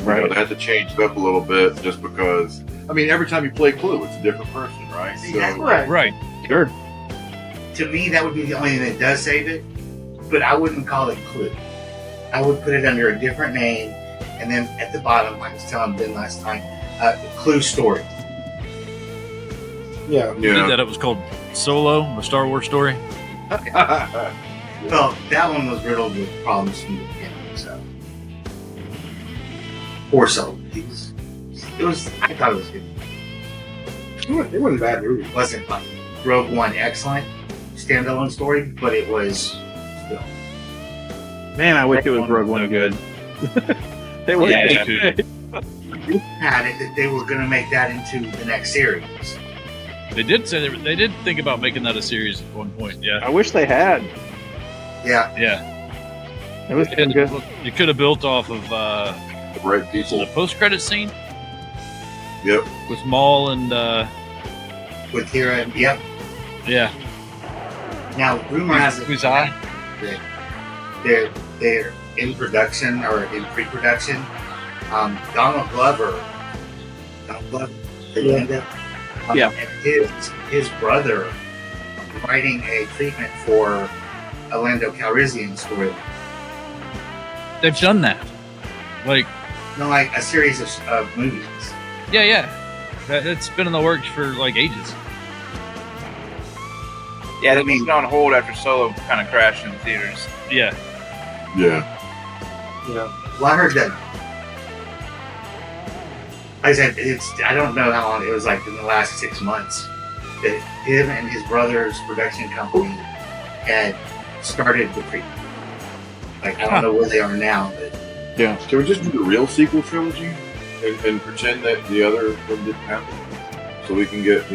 Right. You know, they have to change it up a little bit just because. I mean, every time you play Clue, it's a different person, right? See, that's Right. Right. Sure. To me, that would be the only thing that does save it, but I wouldn't call it Clue. I would put it under a different name, and then at the bottom, like I was telling Ben last time, Clue Story. Yeah. You Yeah. that it was called Solo, a Star Wars story. Well, that one was riddled with problems from the beginning, so. Poor soul. I thought it was good. It wasn't a bad movie. It wasn't like Rogue One excellent standalone story, but it was still. Man, I wish it was Rogue One good. They would. Yeah, Had it that they were going to make that into the next series. They did say they did think about making that a series at one point. Yeah. I wish they had. Yeah, Yeah. It was And good. you could have built off of The right the people. post-credit scene Yep. with Maul and with Kira and yep. yeah. Now, rumor has it Who's I? that they're in production or in pre-production. Donald Glover, Linda, Yeah. and his brother writing a treatment for a Lando Calrissian story. They've done that. Like, No, like a series of movies. yeah. It's been in the works for like ages. Yeah, they've been on hold after Solo kind of crashed in the theaters. Yeah. Yeah. Yeah. Well, I heard that. Like I said, I don't know how long it was, like in the last 6 months, that him and his brother's production company had started the treatment. Like, I don't know where they are now, but Can we just do the real sequel trilogy and pretend that the other one didn't happen? So we can get,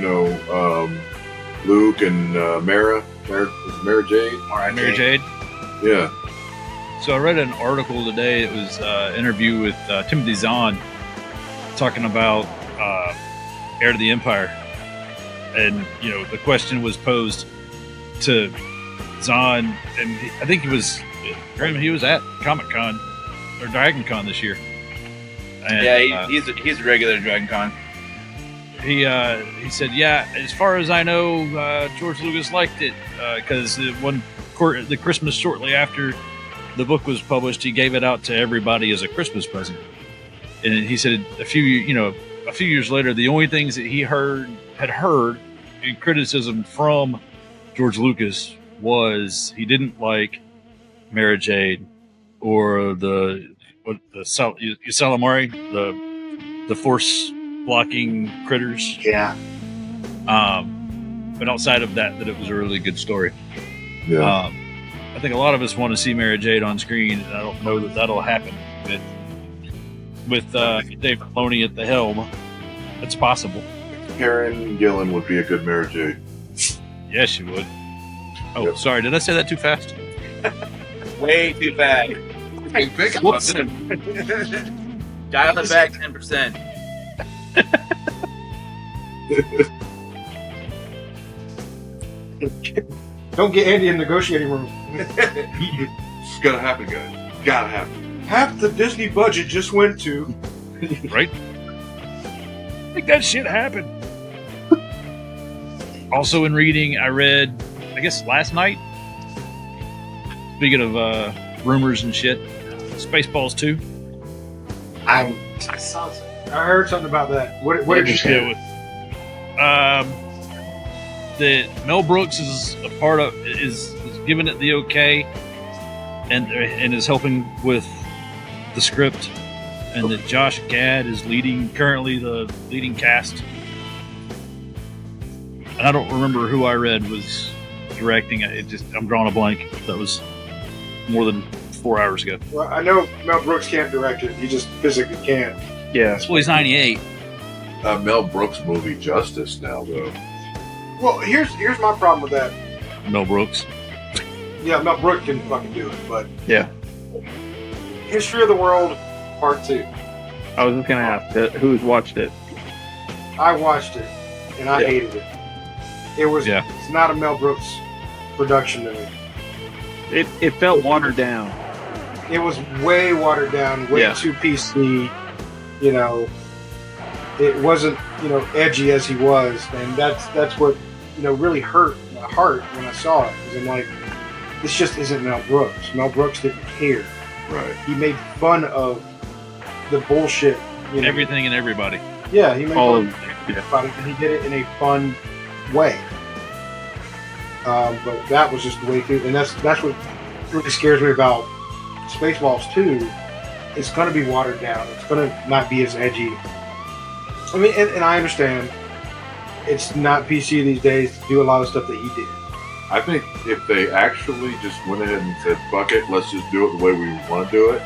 Luke and Mara Jade? Mary Jade. Yeah. So I read an article today. It was an interview with Timothy Zahn talking about Heir to the Empire, and the question was posed to Zahn, and I think he was at Comic-Con or Dragon Con this year, And, Yeah, he's a regular at Dragon Con. he said, yeah, as far as I know, George Lucas liked it because the Christmas shortly after the book was published, he gave it out to everybody as a Christmas present. And he said a few years later, the only things that he had heard in criticism from George Lucas was he didn't like Mara Jade or the Salamari, the force blocking critters. Yeah. But outside of that it was a really good story. Yeah. I think a lot of us want to see Mara Jade on screen, and I don't know that that'll happen. But with Dave Filoni at the helm, it's possible. Karen Gillan would be a good Mara Jade. Yes, she would. Oh, Yep. Sorry, did I say that too fast? Way too fast. Whoops. Dial it back 10%. Don't get Andy in the negotiating room. It's gotta happen, guys. Gotta happen. Half the Disney budget just went to. Right? Make that shit happen. Also in reading, I read, I guess last night, speaking of rumors and shit, Spaceballs 2. I saw something. I heard something about that. What did you say? That Mel Brooks is a part of is giving it the okay, and is helping with the script, and that Josh Gad is currently the leading cast. And I don't remember who I read was directing it. I'm drawing a blank. That was more than 4 hours ago. Well, I know Mel Brooks can't direct it. He just physically can't. Yeah. Well, he's 98. Mel Brooks movie Justice now, though. Well, here's my problem with that. Mel Brooks. Yeah, Mel Brooks can fucking do it, but Yeah. History of the World Part 2. I was just gonna ask who's watched it. I watched it, and I hated it. It's not a Mel Brooks production to me. It felt watered down. It was way watered down, way too PC. You know, it wasn't edgy as he was, and that's what really hurt my heart when I saw it. Because I'm like, this just isn't Mel Brooks. Mel Brooks didn't care. Right. He made fun of the bullshit. Everything and everybody. Yeah, he made All fun of- of everybody, and he did it in a fun way. But that was just the way through, and that's what really scares me about Spaceballs 2. It's going to be watered down. It's going to not be as edgy. I mean, and I understand it's not PC these days to do a lot of stuff that he did. I think if they actually just went ahead and said, fuck it, let's just do it the way we want to do it,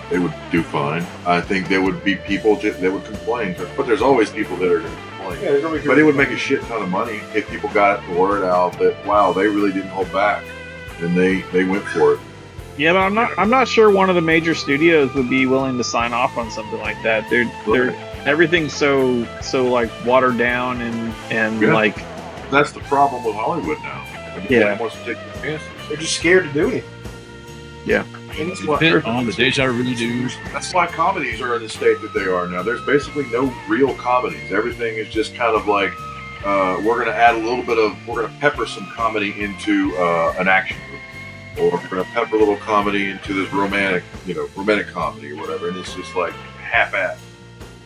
they would do fine. I think there would be people that would complain, but there's always people that are going to complain. Yeah, there's gonna be But it would make a shit ton of money if people got the word out that, wow, they really didn't hold back, and they went for it. Yeah, but I'm not sure one of the major studios would be willing to sign off on something like that. They're everything's so like watered down and Yeah. like That's the problem with Hollywood now. Everybody Yeah. wants to take the chances. They're just scared to do anything. Yeah. And it's Fit on the Deja Redo. That's why comedies are in the state that they are now. There's basically no real comedies. Everything is just kind of like, we're going to pepper some comedy into an action movie. Or we're going to pepper a little comedy into this romantic comedy or whatever. And it's just like half-assed.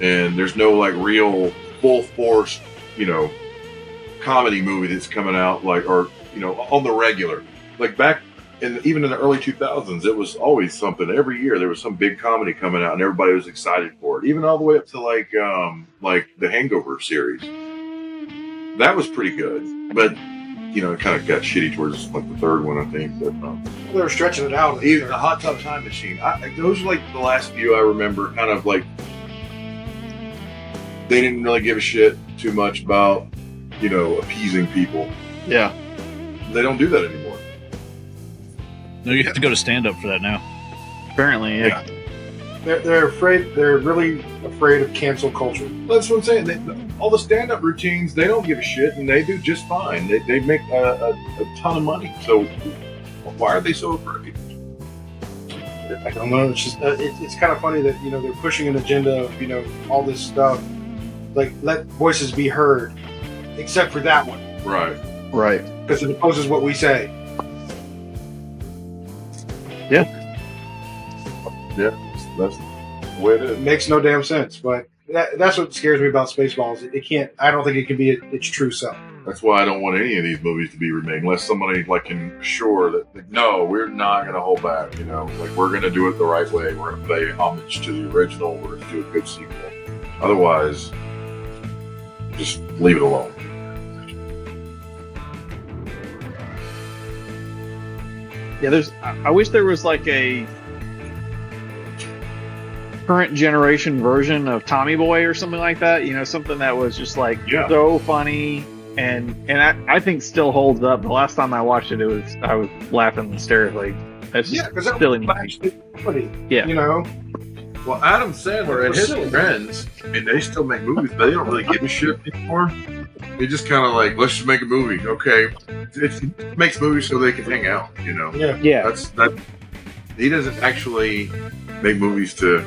And there's no like real full force, comedy movie that's coming out on the regular. Like back even in the early 2000s, it was always something. Every year there was some big comedy coming out and everybody was excited for it. Even all the way up to like the Hangover series. That was pretty good. But it kind of got shitty towards like the third one, I think. But they were stretching it out. even the Hot Tub Time Machine. Those are like the last few I remember. Kind of like they didn't really give a shit too much about appeasing people. yeah. They don't do that anymore. No, you have to go to stand up for that now. Apparently, yeah. They're afraid. They're really afraid of cancel culture. That's what I'm saying. All the stand-up routines, they don't give a shit, and they do just fine. They make a ton of money. So why are they so afraid? I don't know. It's just it's kind of funny that they're pushing an agenda of all this stuff, like let voices be heard, except for that one. Right. Right. Because it opposes what we say. Yeah. Yeah. That's the way it is. It makes no damn sense. But that's what scares me about Spaceballs. It can't. I don't think it can be its true self. That's why I don't want any of these movies to be remade unless somebody can assure that no, we're not going to hold back. We're going to do it the right way. We're going to pay homage to the original. We're going to do a good sequel. Otherwise, just leave it alone. Yeah, I wish there was like a current generation version of Tommy Boy or something like that. Something that was just like so funny and I think still holds up. The last time I watched it, I was laughing hysterically. That's just because that silly. was actually funny. Yeah. Well, Adam Sandler and his friends, they still make movies, but they don't really give a shit anymore. They just kind of let's just make a movie. Okay. It makes movies so they can hang out, Yeah. Yeah. That's that. He doesn't actually make movies to,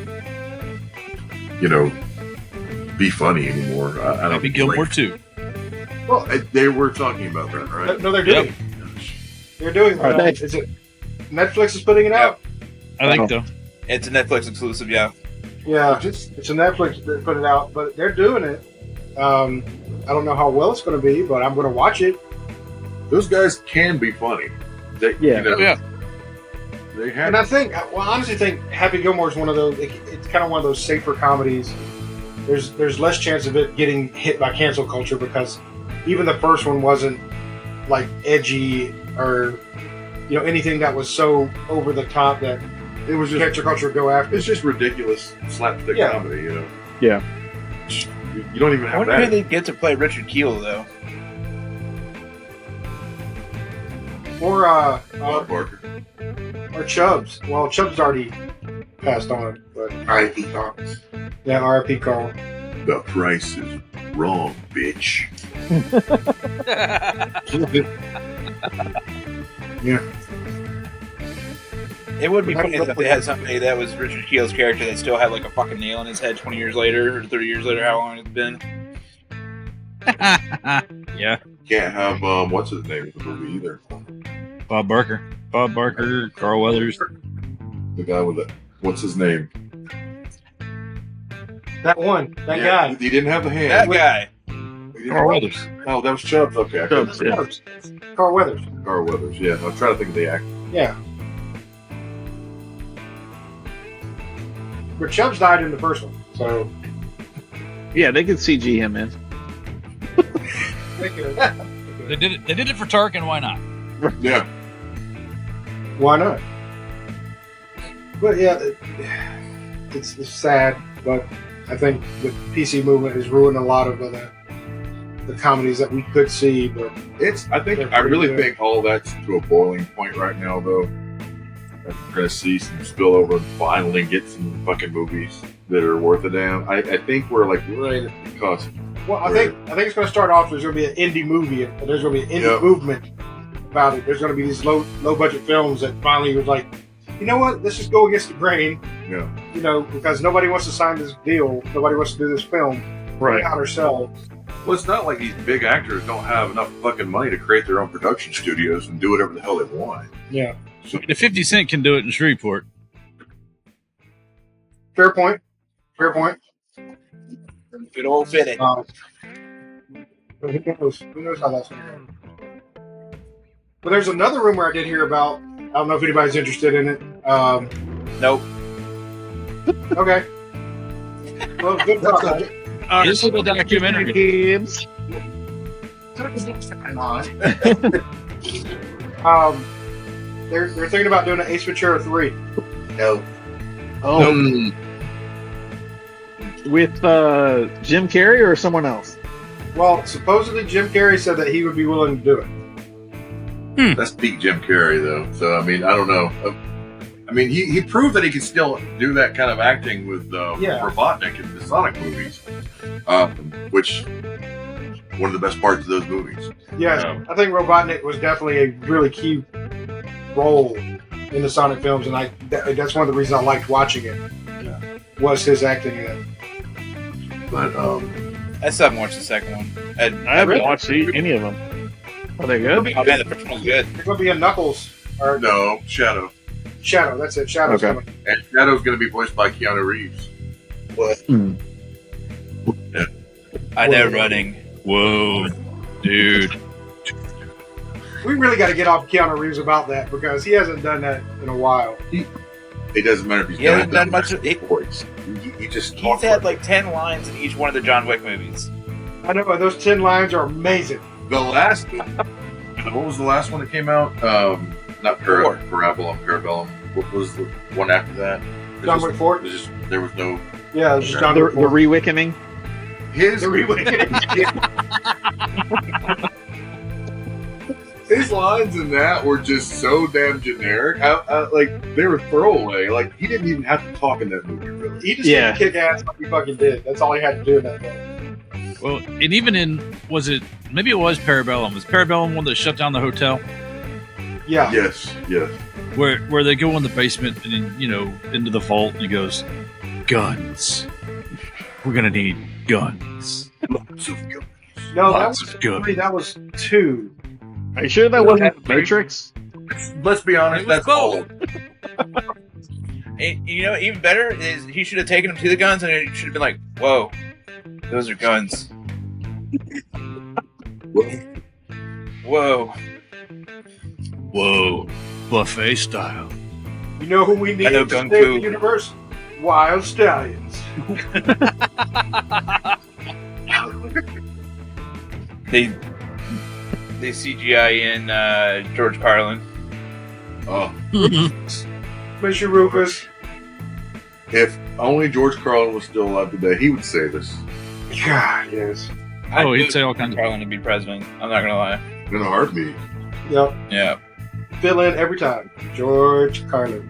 be funny anymore. I don't Maybe Gilmore too. Well, they were talking about that, right? No, they're doing. Yep. They're doing. Is it Netflix is putting it out? I think so. It's a Netflix exclusive, yeah. Yeah, it's a Netflix that put it out, but they're doing it. I don't know how well it's going to be, but I'm going to watch it. Those guys can be funny. They, Yeah. Yeah. They have. And I honestly think Happy Gilmore is one of those. It's kind of one of those safer comedies. There's less chance of it getting hit by cancel culture because even the first one wasn't edgy or anything that was so over the top that It was just cancel culture would go after. It's just ridiculous slapstick Yeah. comedy, Yeah. You don't even I have wonder who that. they get to play Richard Kiel, though. Or Bob Barker. or Chubbs. Well, Chubbs already passed on, but R.I.P. Carl. yeah, R.I.P. Carl. The price is wrong, bitch. Yeah. It would be funny if they had somebody that was Richard Kiel's character that still had a fucking nail in his head 20 years later, or 30 years later, how long it's been. Yeah. Can't have what's his name in the movie either. Bob Barker, Carl Weathers. The guy with the what's his name? That guy. He didn't have the hand. That guy. He didn't Carl have- Weathers. Oh, that was Chubbs. Okay, I couldn't- Chubbs, yeah. Chubbs. Carl Weathers. Carl Weathers. Yeah, I'm trying to think of the actor. Yeah. But Chubbs died in the first one, so Yeah, they could CG him in. They did it. They did it for Tarkin. Why not? Yeah. why not? But yeah, it's sad, but I think the PC movement has ruined a lot of the comedies that we could see. But I really think all that's to a boiling point right now, though. We're going to see some spillover and finally get some fucking movies that are worth a damn. I think we're right at the cusp. well, I think it's going to start off. There's going to be an indie movie, and there's going to be an indie movement about it. There's going to be these low budget films that finally was like, you know what? Let's just go against the grain. Yeah. Because nobody wants to sign this deal. Nobody wants to do this film. Right. Out ourselves. Well, it's not like these big actors don't have enough fucking money to create their own production studios and do whatever the hell they want. Yeah. If 50 Cent can do it in Shreveport, Fair point. Good old fitting. But who knows? Who knows how that's going to go? But there's another rumor I did hear about. I don't know if anybody's interested in it. Nope. Okay. Well, good talk. this is a documentary. Games. They're thinking about doing an Ace Ventura 3. No. Oh, with Jim Carrey or someone else? Well, supposedly Jim Carrey said that he would be willing to do it. That's peak Jim Carrey, though. So, I mean, I don't know. I mean, he proved that he could still do that kind of acting with Robotnik in the Sonic movies, which one of the best parts of those movies. Yeah, I think Robotnik was definitely a really key role in in the Sonic films, and that's one of the reasons I liked watching it. Was his acting in it. But I still haven't watched the second one. I haven't watched any of them. Are they good? Oh man, the first one was good. It's going to be a Knuckles. Or no, Shadow. Shadow, that's it. Shadow's Okay. coming. And Shadow's going to be voiced by Keanu Reeves. What? I know running. Whoa, dude. We really got to get off Keanu Reeves about that because he hasn't done that in a while. It doesn't matter if he's He hasn't done much of it. voice. He just He's talks had like like 10 lines in each one of the John Wick movies. I know, but those 10 lines are amazing. the last. What was the last one that came out? Not Parabellum. What was the one after that? John Wick 4? There was no. Yeah, it's just John The Wick 4. Re-Wickening? His his lines in that were just so damn generic. Like they were throwaway. Like he didn't even have to talk in that movie. Really. He just had to kick ass like he fucking did. That's all he had to do in that film. Well, and even in maybe it was Parabellum. Was Parabellum one that shut down the hotel? Yeah. Yes. Where they go in the basement and then, into the vault and he goes, guns. We're gonna need guns. Lots of guns. No, that Lots was of guns. 3. That was 2. Are you sure that wasn't the Matrix? Let's be honest. It was That's all. And, even better is he should have taken him to the guns and it should have been like, whoa, those are guns. Whoa. Whoa. Buffet style. You know who we need I know to Kung save Fu. the universe? Wild Stallions. They CGI in George Carlin. Oh, Mr. Rufus. if only George Carlin was still alive today, he would say this God, yes. Oh, I'd he'd say all kinds of. Carlin to be president. I'm not gonna lie. in a heartbeat. Yep. Yeah. Fill in every time. George Carlin.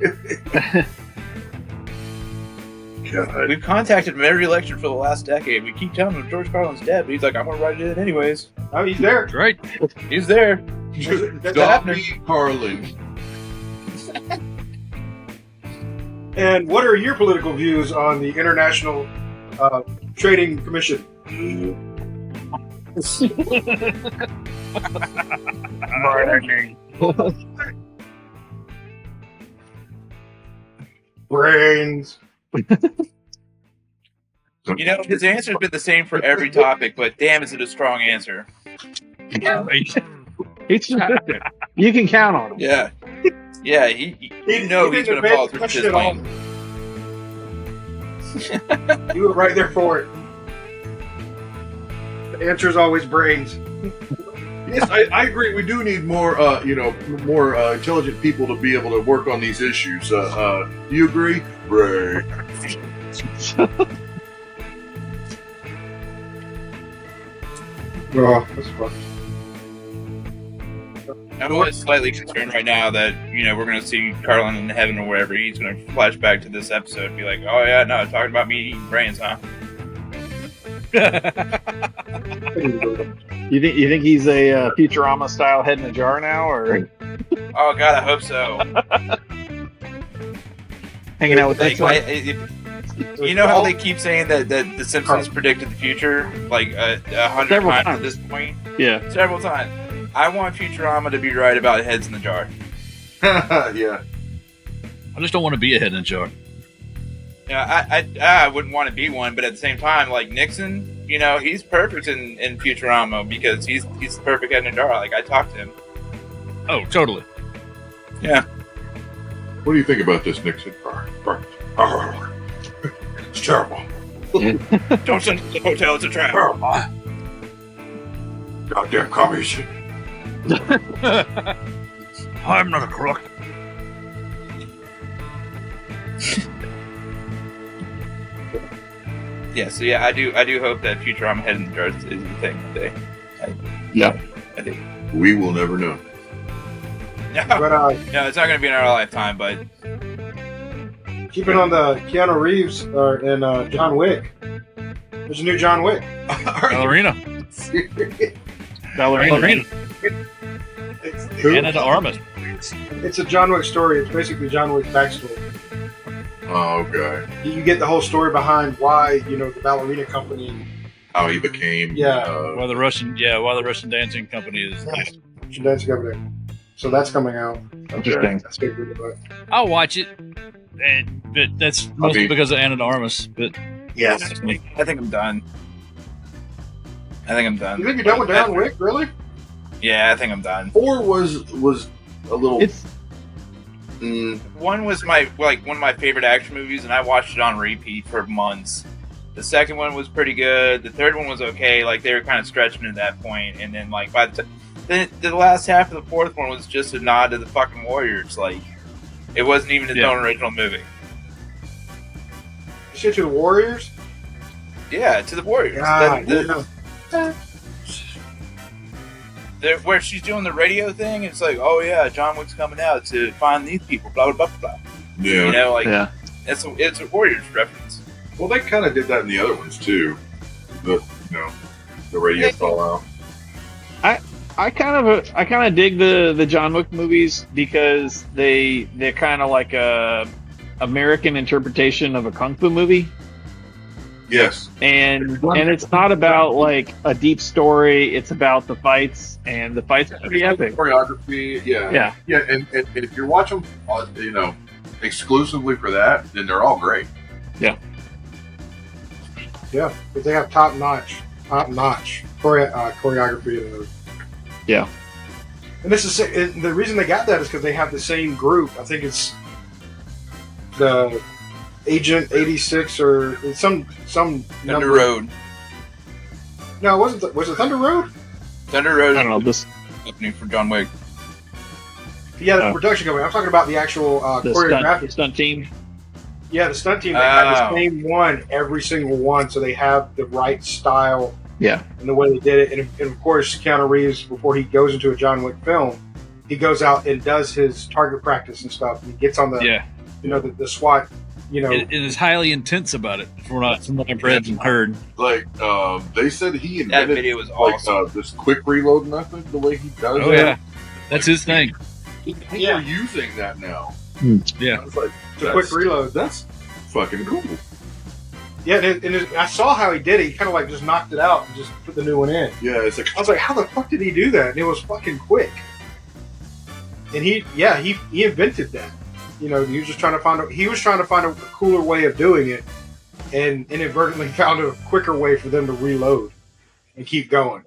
God. We've contacted him every election for the last decade. We keep telling him George Carlin's dead, but he's like, I'm gonna write it in anyways. Oh, he's there. Right. He's there. That's Stop happening. me, Carlin. And what are your political views on the International Trading Commission? Brains. His answer's been the same for every topic, but damn, is it a strong answer? Right. He's consistent. You can count on him. Yeah. Yeah, he's didn't going to follow through with question his at all. plan. You were right there for it. The answer is always brains. Yes, I agree. We do need more, more intelligent people to be able to work on these issues. Do you agree? Right. Oh, that's fun. I'm always slightly concerned right now that, we're going to see Carlin in heaven or wherever. He's going to flash back to this episode and be like, oh, yeah, no, talking about me eating brains, huh? You think he's a Futurama style head in a jar now, or Oh, God, I hope so. hanging out with Like, that? you know how they keep saying that The Simpsons predicted the future like 100 Several times at times. this point? Yeah. Several times. I want Futurama to be right about heads in the jar. Yeah. I just don't want to be a head in a jar. I wouldn't want to be one, but at the same time, like Nixon, he's perfect in Futurama because he's the perfect head in a jar. Like, I talked to him. Oh, totally. Yeah. What do you think about this, Nixon? It's terrible. Don't send him to the hotel, it's a trap. Goddamn commies. I'm not a crook. Yeah, so I do hope that Futurama head in the jar is the thing today. I think. We will never know. No, But no, it's not going to be in our lifetime, but keeping on the Keanu Reeves and John Wick. There's a new John Wick. Ballerina. Ballerina. Anna de Armas. It's a John Wick story. It's basically John Wick's backstory. Oh, okay. You get the whole story behind why, the ballerina company. How he became. Why the Russian dancing company is. Dancing company. So that's coming out. Interesting. That's good. I'll watch it, but that's mostly because of Anna de Armas. But Yes. I think I'm done. You think you're done with John Wick? Really? Yeah, I think I'm done. 4 was a little. One was one of my favorite action movies, and I watched it on repeat for months. The second one was pretty good. The third one was okay. Like, they were kind of stretching at that point, and then by the last half of the fourth one was just a nod to the fucking Warriors. Like, it wasn't even its own original movie. Shit to the Warriors? Yeah, to the Warriors. Where she's doing the radio thing, it's like, oh yeah, John Wick's coming out to find these people, blah blah blah blah. Yeah. It's a Warriors reference. Well, they kind of did that in the other ones too. The radio fallout. I kind of dig the John Wick movies because they're kind of like a American interpretation of a kung fu movie. Yes. And it's not about like a deep story. It's about the fights, and the fights are pretty epic. Choreography, yeah. And if you're watching, exclusively for that, then they're all great. Yeah, because they have top notch choreography. Yeah. And this is the reason they got that is because they have the same group. I think it's the Agent 86 or some Thunder number. Road. No, was it Thunder Road? Thunder Road. I don't know this Company for John Wick. Yeah, the production company. I'm talking about the actual choreography. stunt team. Yeah, the stunt team. They have the same one every single one, so they have the right style. Yeah. And the way they did it, and of course, Keanu Reeves, before he goes into a John Wick film, he goes out and does his target practice and stuff. And he gets on the the SWAT. It is highly intense about it. From what I've read and heard. Like they said, he That invented video was awesome. this quick reload method. The way he does it. Oh yeah, that's his thing. People are using that now. Yeah, I was like, The quick reload. That's fucking cool. Yeah, I saw how he did it. He kind of like just knocked it out and just put the new one in. Yeah, it's like I was like, how the fuck did he do that? And it was fucking quick. And he invented that. He was just trying to find a cooler way of doing it, and inadvertently found a quicker way for them to reload and keep going.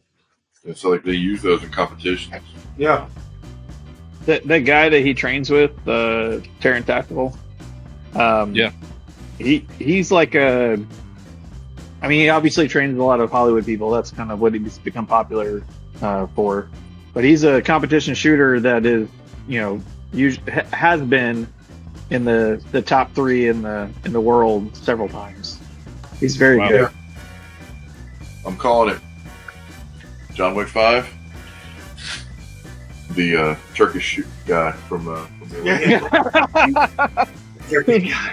it's like they use those in competitions. Yeah. That guy that he trains with, Terran Tactical. He's like he obviously trains a lot of Hollywood people. That's kind of what he's become popular for. But he's a competition shooter that is, has been in the top 3 in the world several times. He's very good. I'm calling it. John Wick 5. The Turkish guy from the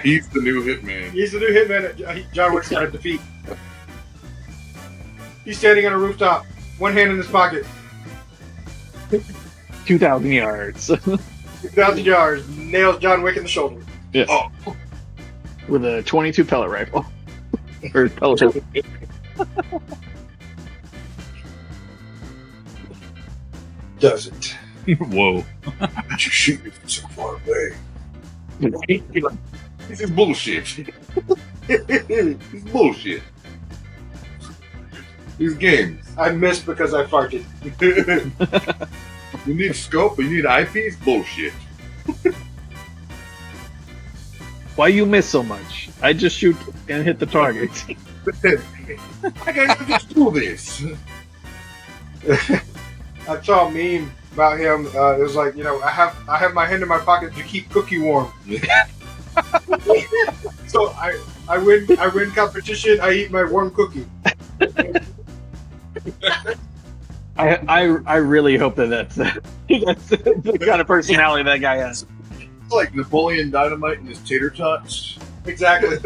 He's the new hitman. He's the new hitman that John Wick's trying to defeat. He's standing on a rooftop, one hand in his pocket. 2,000 yards. 2,000 yards, nails John Wick in the shoulder. Yeah. Oh. With a 22 pellet rifle. Or pellet rifle. Does it? Whoa. I bet you shoot me from so far away. This is bullshit. It's bullshit. These games. I missed because I farted. You need scope, but you need eyepiece? Bullshit. Why you miss so much? I just shoot and hit the target. I gotta just do this. I saw a meme about him. It was like, I have my hand in my pocket to keep Cookie warm. So I win competition. I eat my warm cookie. I really hope that's the kind of personality that guy has. It's like Napoleon Dynamite and his tater tots. Exactly.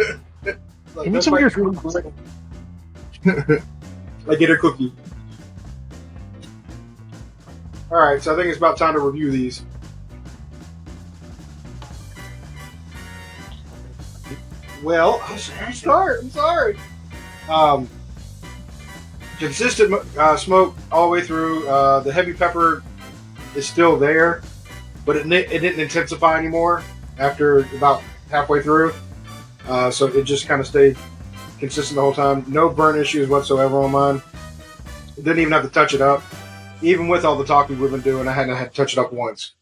Like, Give me some of your I get a cookie. All right, so I think it's about time to review these. Well, I'm sorry. Consistent smoke all the way through. The heavy pepper is still there, but it didn't intensify anymore after about halfway through. So it just kind of stayed consistent the whole time. No burn issues whatsoever on mine. Didn't even have to touch it up. Even with all the talking we've been doing, I hadn't had to touch it up once.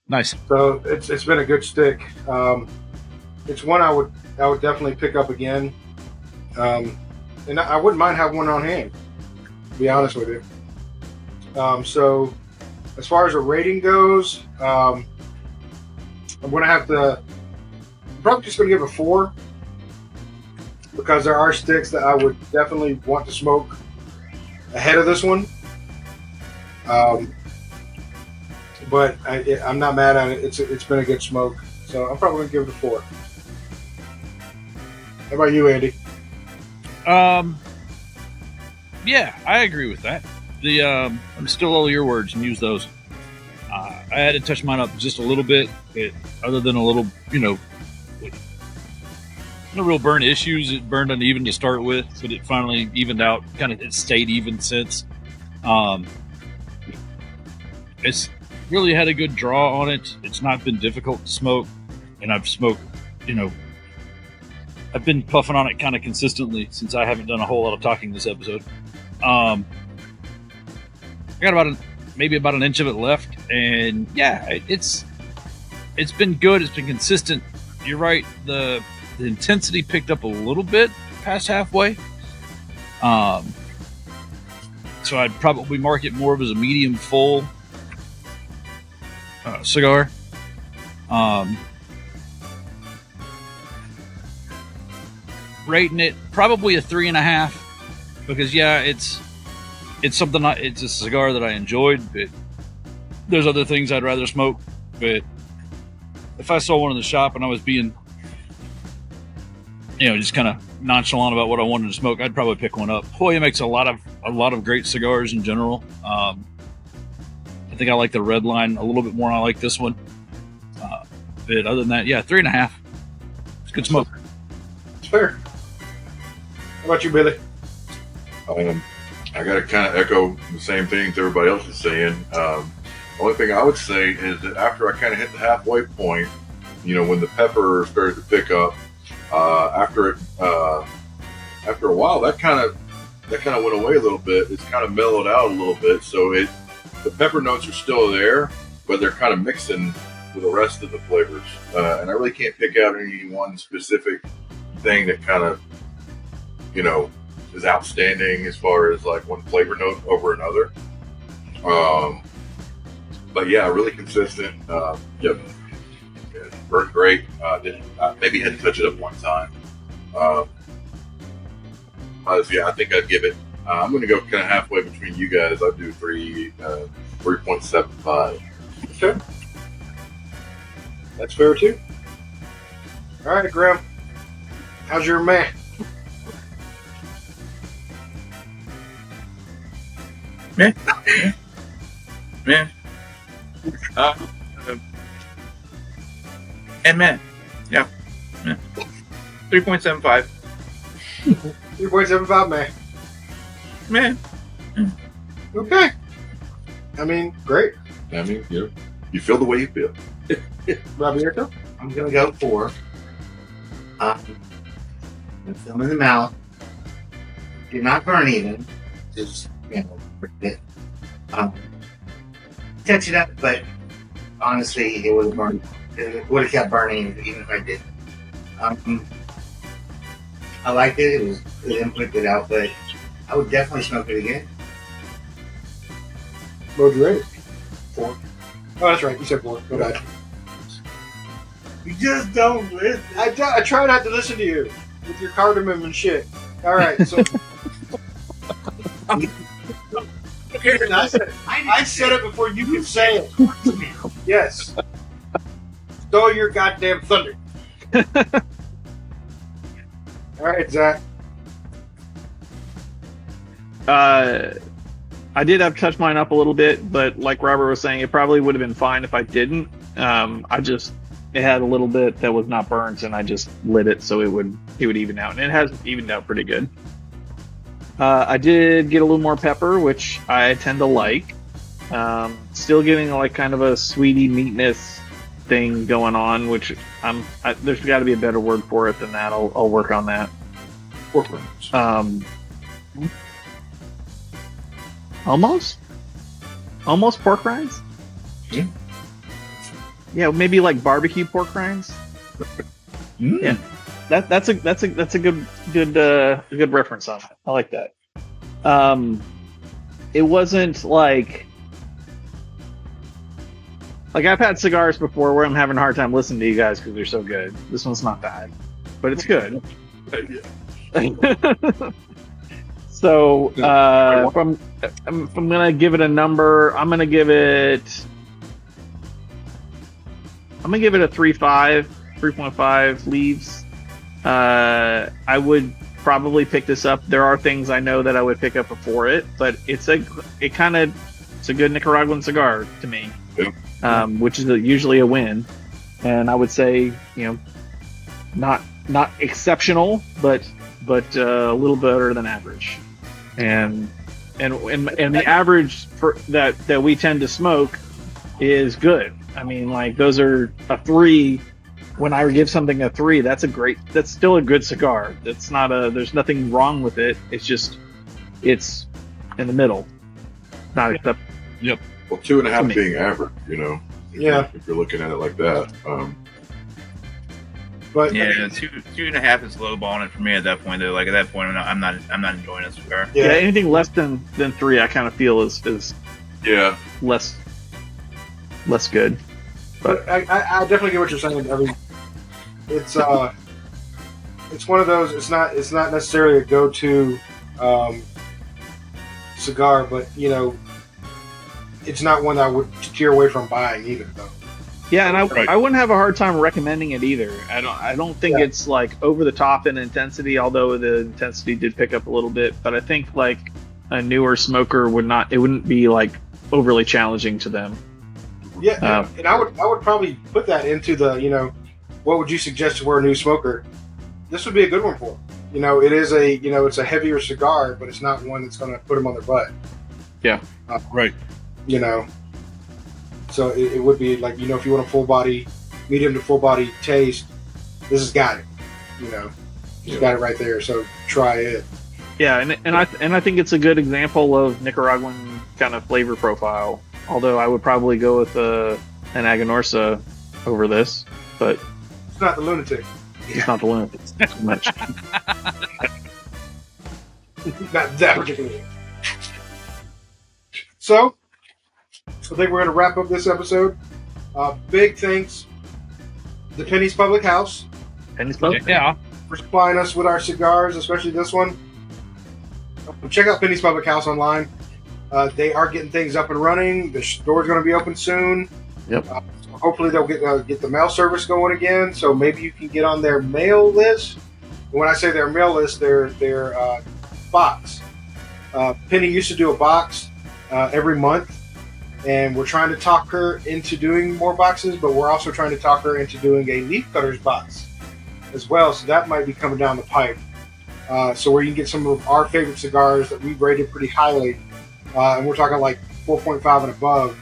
Nice. So it's been a good stick. It's one I would definitely pick up again. And I wouldn't mind having one on hand, to be honest with you. So as far as a rating goes, I'm going to have to, I'm probably just going to give it a 4, because there are sticks that I would definitely want to smoke ahead of this one. But I'm not mad at it. It's been a good smoke, so I'm probably going to give it a 4. How about you, Andy? Yeah, I agree with that. I'm still all your words and use those. I had to touch mine up just a little bit, other than a little, no real burn issues. It burned uneven to start with, but it finally evened out. It stayed even since. It's really had a good draw on it. It's not been difficult to smoke, and I've smoked, I've been puffing on it kind of consistently since I haven't done a whole lot of talking this episode. I got maybe about an inch of it left, and yeah, it's been good. It's been consistent. You're right. The intensity picked up a little bit past halfway. So I'd probably mark it more of as a medium full cigar. Rating it probably a 3.5, because it's something. It's a cigar that I enjoyed, but there's other things I'd rather smoke. But if I saw one in the shop and I was being, just kind of nonchalant about what I wanted to smoke, I'd probably pick one up. Hoya makes a lot of great cigars in general. I think I like the red line a little bit more than I like this one. But other than that, yeah, 3.5. It's good smoke. It's fair. How about you, Billy? I got to kind of echo the same things everybody else is saying. The only thing I would say is that after I kind of hit the halfway point, when the pepper started to pick up, after a while, that kind of went away a little bit. It's kind of mellowed out a little bit. So the pepper notes are still there, but they're kind of mixing with the rest of the flavors. And I really can't pick out any one specific thing that kind of, is outstanding as far as like one flavor note over another. But yeah, really consistent. Yep. It burned great. Maybe had to touch it up one time. Yeah, I think I'd give it. I'm going to go kind of halfway between you guys. I'd do 3.75. Okay. That's fair too. All right, Graham. How's your man? Man. And man. Yeah. 3.75. 3.75, man. Okay. I mean, great. I mean, you feel the way you feel. Roberto? I'm going to go 4. Film in the mouth. Did not burn even. Just, touch it up, but honestly, it would have burned. It would have kept burning even if I did. I liked it. It was good input, good output. I would definitely smoke it again. What would you rate it? 4. Oh, that's right. You said 4. Go ahead. You just don't listen. I try not to listen to you with your cardamom and shit. All right, so I said it before you could say it. Yes. Stole your goddamn thunder. All right, Zach. I did have to touch mine up a little bit, but like Robert was saying, it probably would have been fine if I didn't. it had a little bit that was not burnt, and I just lit it so it would even out, and it has evened out pretty good. I did get a little more pepper, which I tend to like. Still getting like kind of a sweetie meatness thing going on, which there's got to be a better word for it than that. I'll work on that. Pork rinds. Almost pork rinds. Yeah. Yeah, maybe like barbecue pork rinds. Yeah, that's a good reference on it. I like that. It wasn't like I've had cigars before where I'm having a hard time listening to you guys because they're so good. This one's not bad, but it's good. So if I'm gonna give it a number, I'm gonna give it a 3.5 leaves. I would probably pick this up. There are things I know that I would pick up before it, but it's a good Nicaraguan cigar to me, which is usually a win. And I would say, not exceptional, but a little better than average. And the average for that we tend to smoke is good. I mean, like those are a 3. When I give something a 3, that's still a good cigar. That's not there's nothing wrong with it. It's just, it's in the middle. Not except. Yep. Well, 2.5 being average, if you're looking at it like that. But yeah, 2.5 is low balling it for me at that point. Though, like at that point, I'm not enjoying a cigar. Yeah, anything less than 3, I kind of feel is less good. But I definitely get what you're saying. I mean, it's one of those. It's not necessarily a go-to cigar, but it's not one that I would steer away from buying either, though. Yeah, and I wouldn't have a hard time recommending it either. I don't think it's like over the top in intensity, although the intensity did pick up a little bit. But I think like a newer smoker wouldn't be like overly challenging to them. Yeah, and I would probably put that into the what would you suggest for a new smoker? This would be a good one for them. It is it's a heavier cigar, but it's not one that's going to put them on their butt. Yeah, right. So it would be like, if you want a full body, medium to full body taste, this has got it. It's got it right there. So try it. Yeah, and I think it's a good example of Nicaraguan kind of flavor profile. Although I would probably go with an Aganorsa over this, but it's not the lunatic. It's not the lunatic too much. Not that particularly. So, I think we're going to wrap up this episode. Big thanks to Penny's Publick House. Penny's Publick? Yeah. For supplying us with our cigars, especially this one. Check out Penny's Publick House online. They are getting things up and running. The store's going to be open soon. Yep. So hopefully they'll get the mail service going again. So maybe you can get on their mail list. And when I say their mail list, their box. Penny used to do a box every month, and we're trying to talk her into doing more boxes, but we're also trying to talk her into doing a leaf cutters box as well. So that might be coming down the pipe. So where you can get some of our favorite cigars that we've rated pretty highly. And we're talking like 4.5 and above.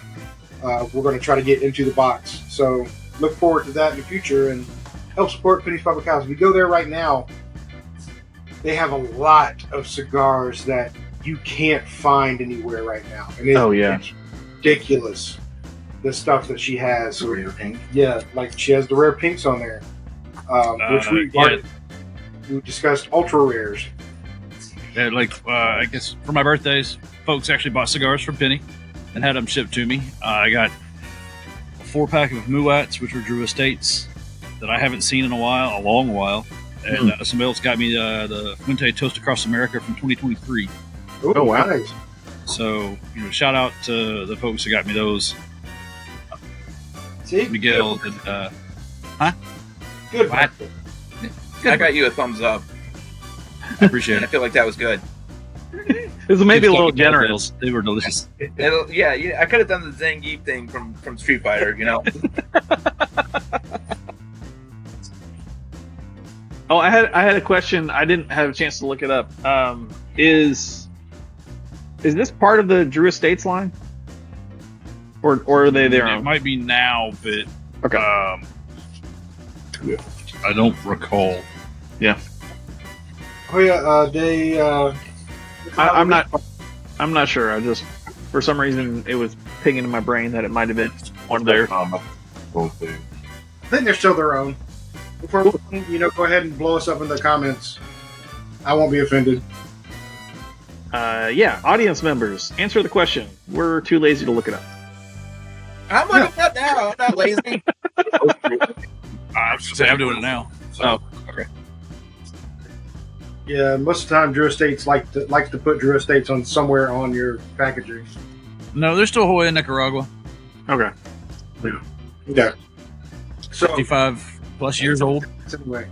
We're going to try to get into the box. So look forward to that in the future and help support Penny's Publick House. If you go there right now, they have a lot of cigars that you can't find anywhere right now. And it's ridiculous, the stuff that she has. The rare pink. Yeah, like she has the rare pinks on there, which we discussed ultra rares. Yeah, I guess for my birthdays, folks actually bought cigars from Penny and had them shipped to me. I got a 4-pack of Muats, which were Drew Estates, that I haven't seen in a long while. And somebody else got me the Fuente Toast Across America from 2023. Oh, wow. Nice. So, shout out to the folks that got me those. See? Miguel and, Good. I got you a thumbs up. I appreciate I it. feel like that was good. It was maybe a little generous. They were delicious. I could have done the Zangief thing from Street Fighter, Oh, I had a question. I didn't have a chance to look it up. Is this part of the Drew Estates line, or are they their It own? might be now, but Okay. I don't recall. Hoya De. I'm not sure. I just, for some reason, it was pinging in my brain that it might have been one of their. Both things. I think they're still their own. Before go ahead and blow us up in the comments. I won't be offended. Yeah, audience members, answer the question. We're too lazy to look it up. I'm looking it up now. I'm not lazy. I'm doing it now. Oh, Yeah, most of the time Drew Estates likes to put Drew Estates on somewhere on your packaging. No, they're still Joya Nicaragua. okay. Yeah. So 55 plus years old. anyway,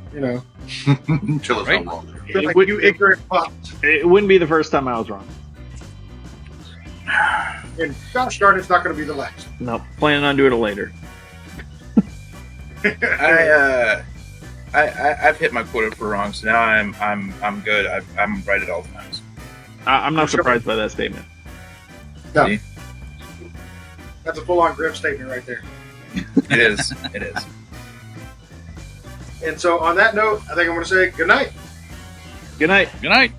Until it's Right. not wrong. feel like would- you ignorant fucks. It wouldn't be the first time I was wrong. And gosh darn, it's not going to be the last. No, planning on doing it later. I've hit my quota for wrong, so now I'm good. I'm right at all times. I'm not surprised by that statement. No. See? That's a full-on grip statement right there. It is. It is. And so on that note, I think I'm going to say good night. Good night. Good night.